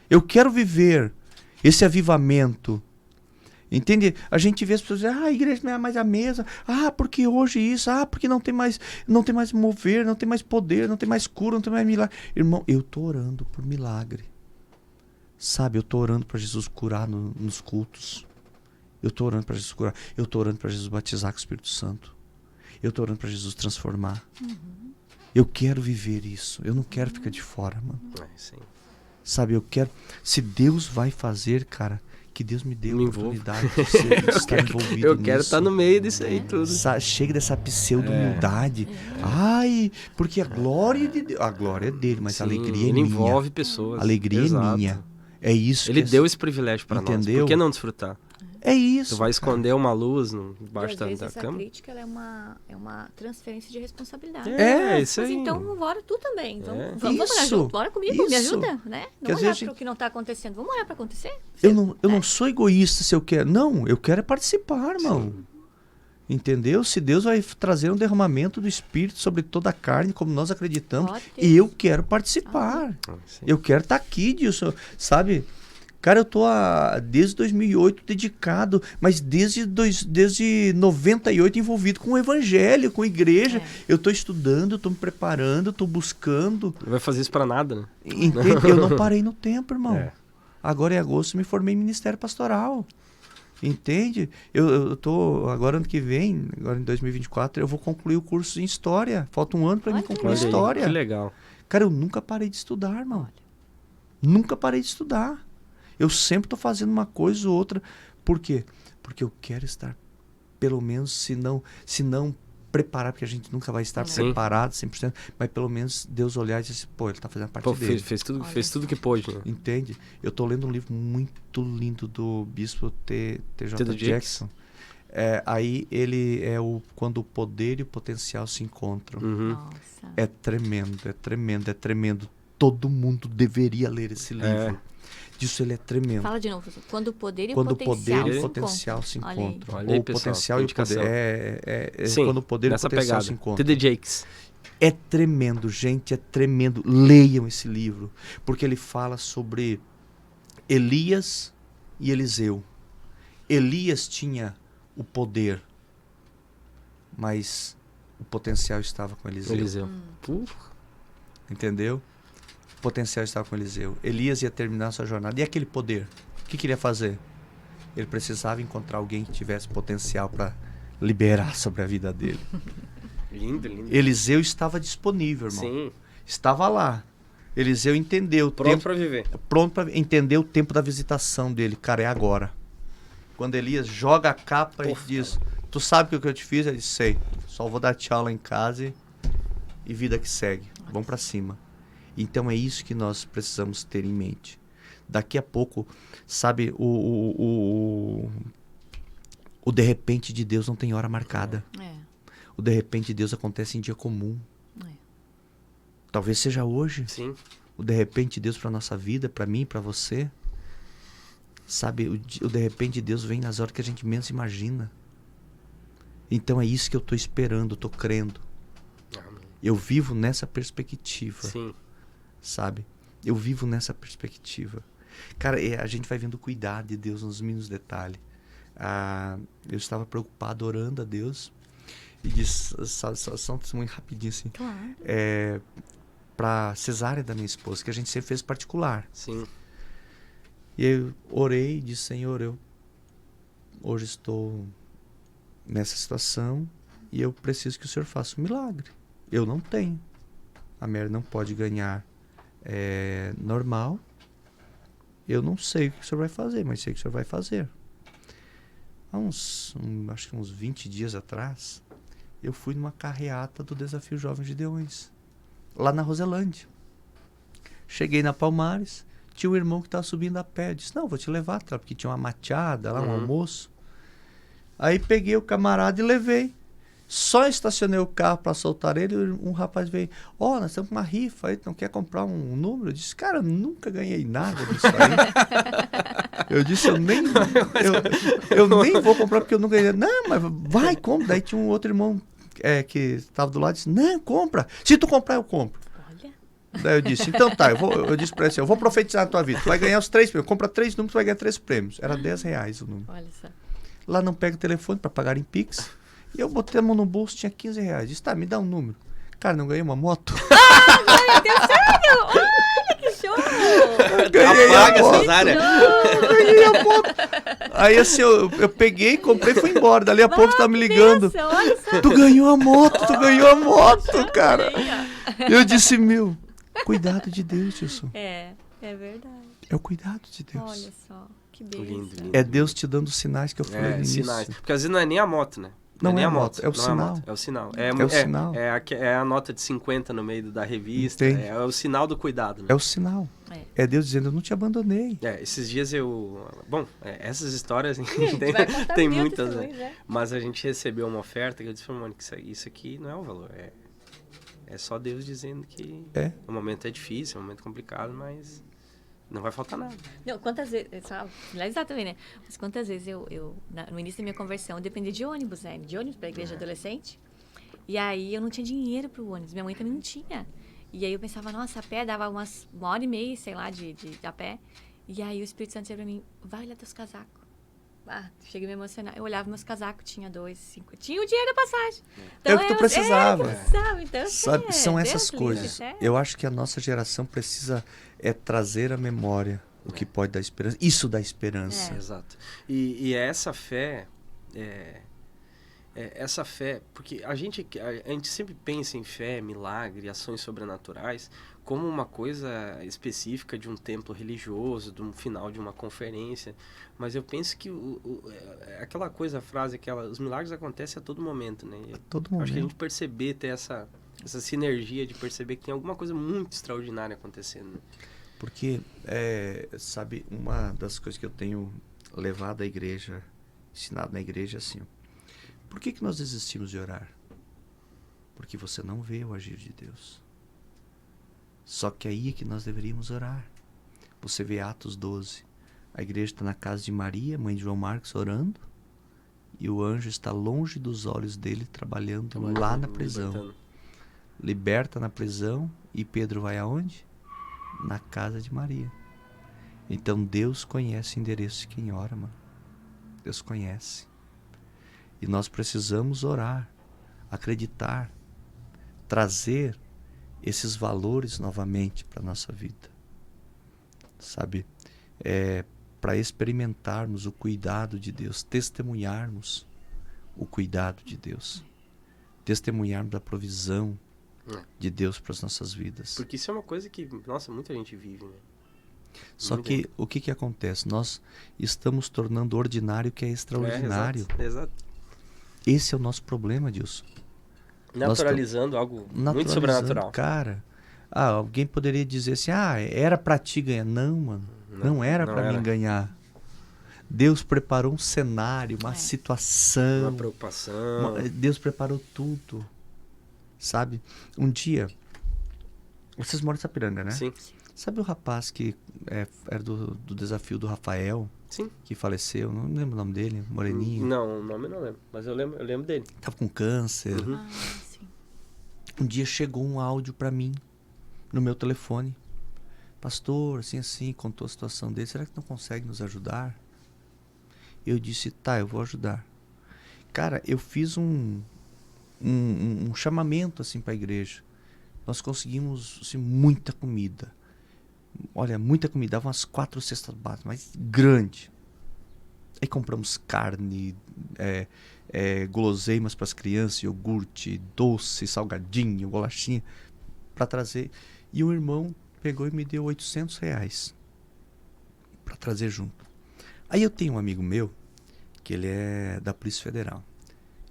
Eu quero viver esse avivamento. Entende? A gente vê as pessoas dizendo, a igreja não é mais a mesma. Porque hoje isso. Porque não tem mais mover, não tem mais poder, não tem mais cura, não tem mais milagre. Irmão, eu tô orando por milagre. Sabe, eu tô orando para Jesus curar nos cultos. Eu tô orando para Jesus curar. Eu tô orando para Jesus batizar com o Espírito Santo. Eu tô orando para Jesus transformar. Eu quero viver isso. Eu não quero ficar de fora, mano. Sim. Sabe, eu quero... Se Deus vai fazer, cara... Que Deus me dê a oportunidade de estar envolvido nisso. Eu quero estar no meio disso aí tudo. Chega dessa pseudo-humildade. Porque a glória de Deus... A glória é dele, mas a alegria é minha. Ele envolve pessoas. A alegria é minha. É isso Ele deu esse privilégio para nós. Por que não desfrutar? É isso. Tu vai esconder uma luz debaixo da essa cama? Crítica ela é uma transferência de responsabilidade. Isso aí. Mas então, bora tu também. Vamos olhar junto. Bora comigo, me ajuda, né? Não olhar para o que não está acontecendo. Vamos olhar para acontecer. Eu não sou egoísta se eu quero. Não, eu quero participar, irmão. Sim. Entendeu? Se Deus vai trazer um derramamento do Espírito sobre toda a carne, como nós acreditamos, eu quero participar. Eu quero estar aqui disso, sabe? Cara, eu tô desde 2008 dedicado, mas desde 98 envolvido com o evangelho, com a igreja. Eu tô estudando, eu tô me preparando, eu tô buscando. Não vai fazer isso pra nada, né? Entende? Eu não parei no tempo, irmão. Agora em agosto me formei em ministério pastoral. Entende? Eu tô, agora ano que vem, agora em 2024, eu vou concluir o curso em História. Falta um ano pra mim concluir História. Que legal. Cara, eu nunca parei de estudar, irmão. Nunca parei de estudar. Eu sempre estou fazendo uma coisa ou outra. Por quê? Porque eu quero estar, pelo menos, se não preparado, porque a gente nunca vai estar preparado 100%, mas pelo menos Deus olhar e dizer assim, ele está fazendo a parte dele. Fez tudo que pôde. Né? Entende? Eu estou lendo um livro muito lindo do bispo T.J. Jackson. Aí ele quando o poder e o potencial se encontram. É tremendo, é tremendo, é tremendo. Todo mundo deveria ler esse livro. Disso ele é tremendo. Fala de novo, professor. Quando o poder e o potencial se encontram. Olha aí, o pessoal, potencial e o poder. Sim, quando o poder e o potencial se encontram. T.D. Jakes. É tremendo, gente, é tremendo. Leiam esse livro, porque ele fala sobre Elias e Eliseu. Elias tinha o poder, mas o potencial estava com Eliseu. Entendeu? O potencial estava com Eliseu. Elias ia terminar sua jornada. E aquele poder? O que ele ia fazer? Ele precisava encontrar alguém que tivesse potencial para liberar sobre a vida dele. Lindo. Eliseu estava disponível, irmão. Sim. Estava lá. Eliseu entendeu. Pronto para viver. Pronto para entender o tempo da visitação dele. Cara, é agora. Quando Elias joga a capa e diz, tu sabe o que eu te fiz? Ele diz, sei. Só vou dar tchau lá em casa e vida que segue. Vamos para cima. Então é isso que nós precisamos ter em mente. Daqui a pouco, sabe, o de repente de Deus não tem hora marcada. O de repente de Deus acontece em dia comum. Talvez seja hoje. Sim. O de repente de Deus para nossa vida, para mim, para você. Sabe, o de repente de Deus vem nas horas que a gente menos imagina. Então é isso que eu estou esperando, estou crendo. Eu vivo nessa perspectiva. Sim. Sabe? Eu vivo nessa perspectiva. Cara, a gente vai vendo o cuidado de Deus nos mínimos detalhes. Eu estava preocupado orando a Deus. e disse, só um testemunho rapidinho assim, Claro. pra cesárea da minha esposa, que a gente sempre fez particular. Sim. E eu orei e disse, Senhor, eu hoje estou nessa situação e eu preciso que o Senhor faça um milagre. Eu não tenho. A Mary não pode ganhar normal. Eu não sei o que o Senhor vai fazer, mas sei que o Senhor vai fazer. Há acho que uns 20 dias atrás, eu fui numa carreata do Desafio Jovens Gideões, lá na Roselândia. Cheguei na Palmares, tinha um irmão que estava subindo a pé. Eu disse, não, vou te levar atrás, porque tinha uma mateada lá, um almoço. Aí peguei o camarada e levei. Só estacionei o carro para soltar ele, um rapaz veio, nós estamos com uma rifa aí, não quer comprar um número? Eu disse, cara, nunca ganhei nada disso aí. Eu disse, eu nem vou comprar porque eu não ganhei. Não, mas vai, compra. Daí tinha um outro irmão que estava do lado e disse, não, compra. Se tu comprar, eu compro. Olha. Daí eu disse, então tá, eu disse para ele assim, eu vou profetizar na tua vida, tu vai ganhar os 3 prêmios, compra 3 números, tu vai ganhar 3 prêmios. Era R$10 o número. Olha só. Lá não pega o telefone para pagar em Pix. E eu botei a mão no bolso, tinha R$15. Disse, tá, me dá um número. Cara, não ganhei uma moto. Meu Deus, sério? Olha, que show! Ganhei Apaga a moto. cesárea. Ganhei a moto. Aí assim, eu peguei, comprei e fui embora. Dali a pouco tá me ligando. Pensa, olha só. Tu ganhou a moto, cara. Eu disse, cuidado de Deus, Wilson. É verdade. É o cuidado de Deus. Olha só, que beleza. Lindo, lindo. É Deus te dando sinais que eu falei no início. Sinais. Porque às vezes não é nem a moto, né? Não nem é a a moto, é o não sinal. a moto, é o sinal. É o sinal. É a nota de 50 no meio da revista. Entende? É o sinal do cuidado, né? É o sinal. É Deus dizendo, eu não te abandonei. Esses dias Bom, essas histórias Vai tem mil muitas, né? testemunhos, Mas a gente recebeu uma oferta que eu disse pra Mônica, isso aqui não é o valor. É só Deus dizendo que o momento é difícil, é um momento complicado, mas não vai faltar nada. Não, quantas vezes, só finalizar também, né? Mas quantas vezes no início da minha conversão, eu dependia de ônibus, né? De ônibus para a igreja adolescente. E aí eu não tinha dinheiro para o ônibus, minha mãe também não tinha. E aí eu pensava, nossa, a pé dava uma hora e meia, sei lá, a pé. E aí o Espírito Santo dizia para mim, vai olhar teus casacos. Cheguei a me emocionar. Eu olhava meus casacos, tinha 2, 5. Tinha o dinheiro da passagem. Então, É o que tu precisava. Então, Sabe, são essas Deus coisas. livre, Eu acho que a nossa geração precisa trazer à memória o que pode dar esperança. Isso dá esperança. Exato. E essa fé... essa fé, porque a gente sempre pensa em fé, milagre, ações sobrenaturais como uma coisa específica de um templo religioso, de um final de uma conferência, mas eu penso que aquela coisa, a frase, os milagres acontecem a todo momento, né? A todo momento. Acho que a gente perceber, ter essa sinergia de perceber que tem alguma coisa muito extraordinária acontecendo. Né? Porque, sabe, uma das coisas que eu tenho levado à igreja, ensinado na igreja é assim, por que nós desistimos de orar? Porque você não vê o agir de Deus. Só que aí é que nós deveríamos orar. Você vê Atos 12. A igreja está na casa de Maria, mãe de João Marcos, orando. E o anjo está longe dos olhos dele, trabalhando lá na prisão. Liberta na prisão. E Pedro vai aonde? Na casa de Maria. Então Deus conhece o endereço de quem ora, mano. Deus conhece. E nós precisamos orar, acreditar, trazer esses valores novamente para a nossa vida. Sabe? Para experimentarmos o cuidado de Deus, testemunharmos o cuidado de Deus, testemunharmos a provisão de Deus para as nossas vidas. Porque isso é uma coisa que, nossa, muita gente vive, né? Só que o que acontece? Nós estamos tornando ordinário o que é extraordinário. Exato. Esse é o nosso problema, Dilson. Naturalizando algo muito sobrenatural. Cara, alguém poderia dizer assim, era pra ti ganhar. Não, mano, não era pra mim ganhar. Deus preparou um cenário, uma situação. Uma preocupação. Deus preparou tudo, sabe? Um dia, vocês moram em Sapiranga, né? Sim. Sabe o rapaz que era do desafio do Rafael? Sim. Que faleceu, não lembro o nome dele, moreninho. Não, o nome eu não lembro, mas eu lembro dele. Tava com câncer. Uhum. Sim. Um dia chegou um áudio pra mim, no meu telefone. Pastor, assim, contou a situação dele. Será que não consegue nos ajudar? Eu disse, tá, eu vou ajudar. Cara, eu fiz um chamamento assim para a igreja. Nós conseguimos assim, muita comida. Olha, muita comida, dava umas 4 cestas básicas, mas grande. Aí compramos carne, guloseimas para as crianças, iogurte, doce, salgadinho, bolachinha, para trazer. E o irmão pegou e me deu R$800 para trazer junto. Aí eu tenho um amigo meu, que ele é da Polícia Federal.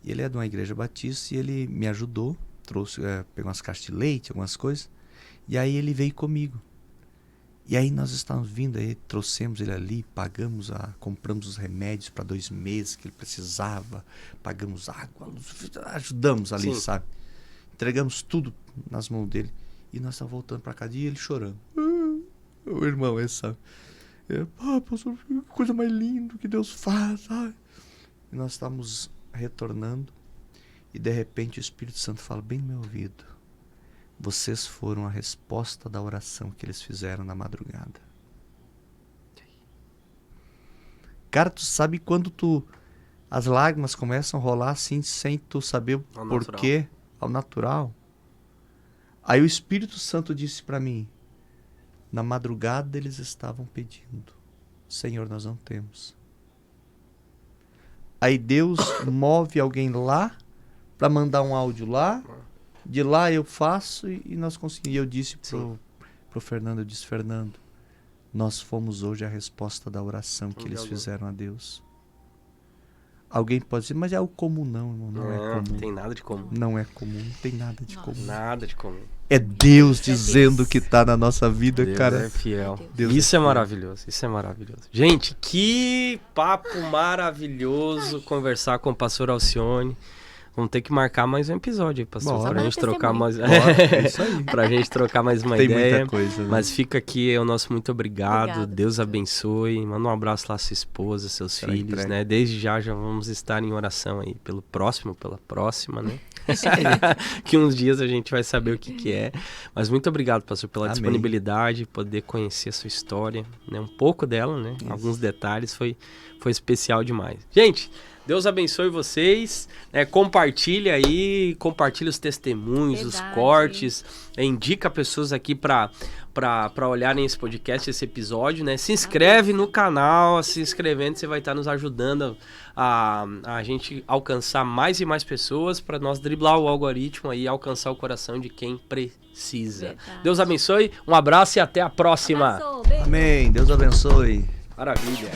E ele é de uma igreja batista e ele me ajudou, trouxe, pegou umas caixas de leite, algumas coisas. E aí ele veio comigo. E aí nós estávamos vindo, aí trouxemos ele ali, compramos os remédios para 2 meses que ele precisava, pagamos água, ajudamos ali, Sim. sabe? Entregamos tudo nas mãos dele. E nós estávamos voltando para casa e ele chorando. O irmão, esse, sabe? Pastor, que coisa mais linda que Deus faz, sabe? E nós estávamos retornando e de repente o Espírito Santo fala bem no meu ouvido: vocês foram a resposta da oração que eles fizeram na madrugada. Cara, tu sabe quando as lágrimas começam a rolar assim, sem tu saber o porquê, ao natural. Aí o Espírito Santo disse para mim: na madrugada eles estavam pedindo, Senhor, nós não temos. Aí Deus move alguém lá para mandar um áudio lá. De lá eu faço e nós conseguimos. E eu disse pro Fernando, Fernando, nós fomos hoje a resposta da oração que eles fizeram a Deus. Alguém pode dizer, mas é o comum. Não, irmão, não é comum. Não tem nada de comum. Não é comum, não tem nada de comum. Nada de comum. É Deus dizendo que tá na nossa vida, Deus cara. é fiel. Deus Isso é é fiel. maravilhoso, isso é maravilhoso. Gente, que papo maravilhoso conversar com o pastor Alcione. Vamos ter que marcar mais um episódio aí, pastor, Bora. pra gente trocar mais... É isso aí. pra gente trocar mais uma Tem ideia. muita coisa. Né? Mas fica aqui o nosso muito obrigado. Obrigada, Deus pastor. abençoe. Manda um abraço lá à sua esposa, seus Será filhos, entregue. né? Desde já vamos estar em oração aí pelo próximo, pela próxima, né? Que uns dias a gente vai saber o que é. Mas muito obrigado, pastor, pela Amém. disponibilidade, poder conhecer a sua história, né? Um pouco dela, né? Isso. Alguns detalhes, foi especial demais. Gente, Deus abençoe vocês, né? Compartilha aí, compartilha os testemunhos, os Verdade. cortes, indica pessoas aqui para olharem esse podcast, esse episódio, né? Se inscreve no canal, se inscrevendo você vai estar nos ajudando a gente alcançar mais e mais pessoas para nós driblar o algoritmo aí e alcançar o coração de quem precisa. Verdade. Deus abençoe, um abraço e até a próxima. Abraço, beijo. Amém. Deus abençoe. Maravilha.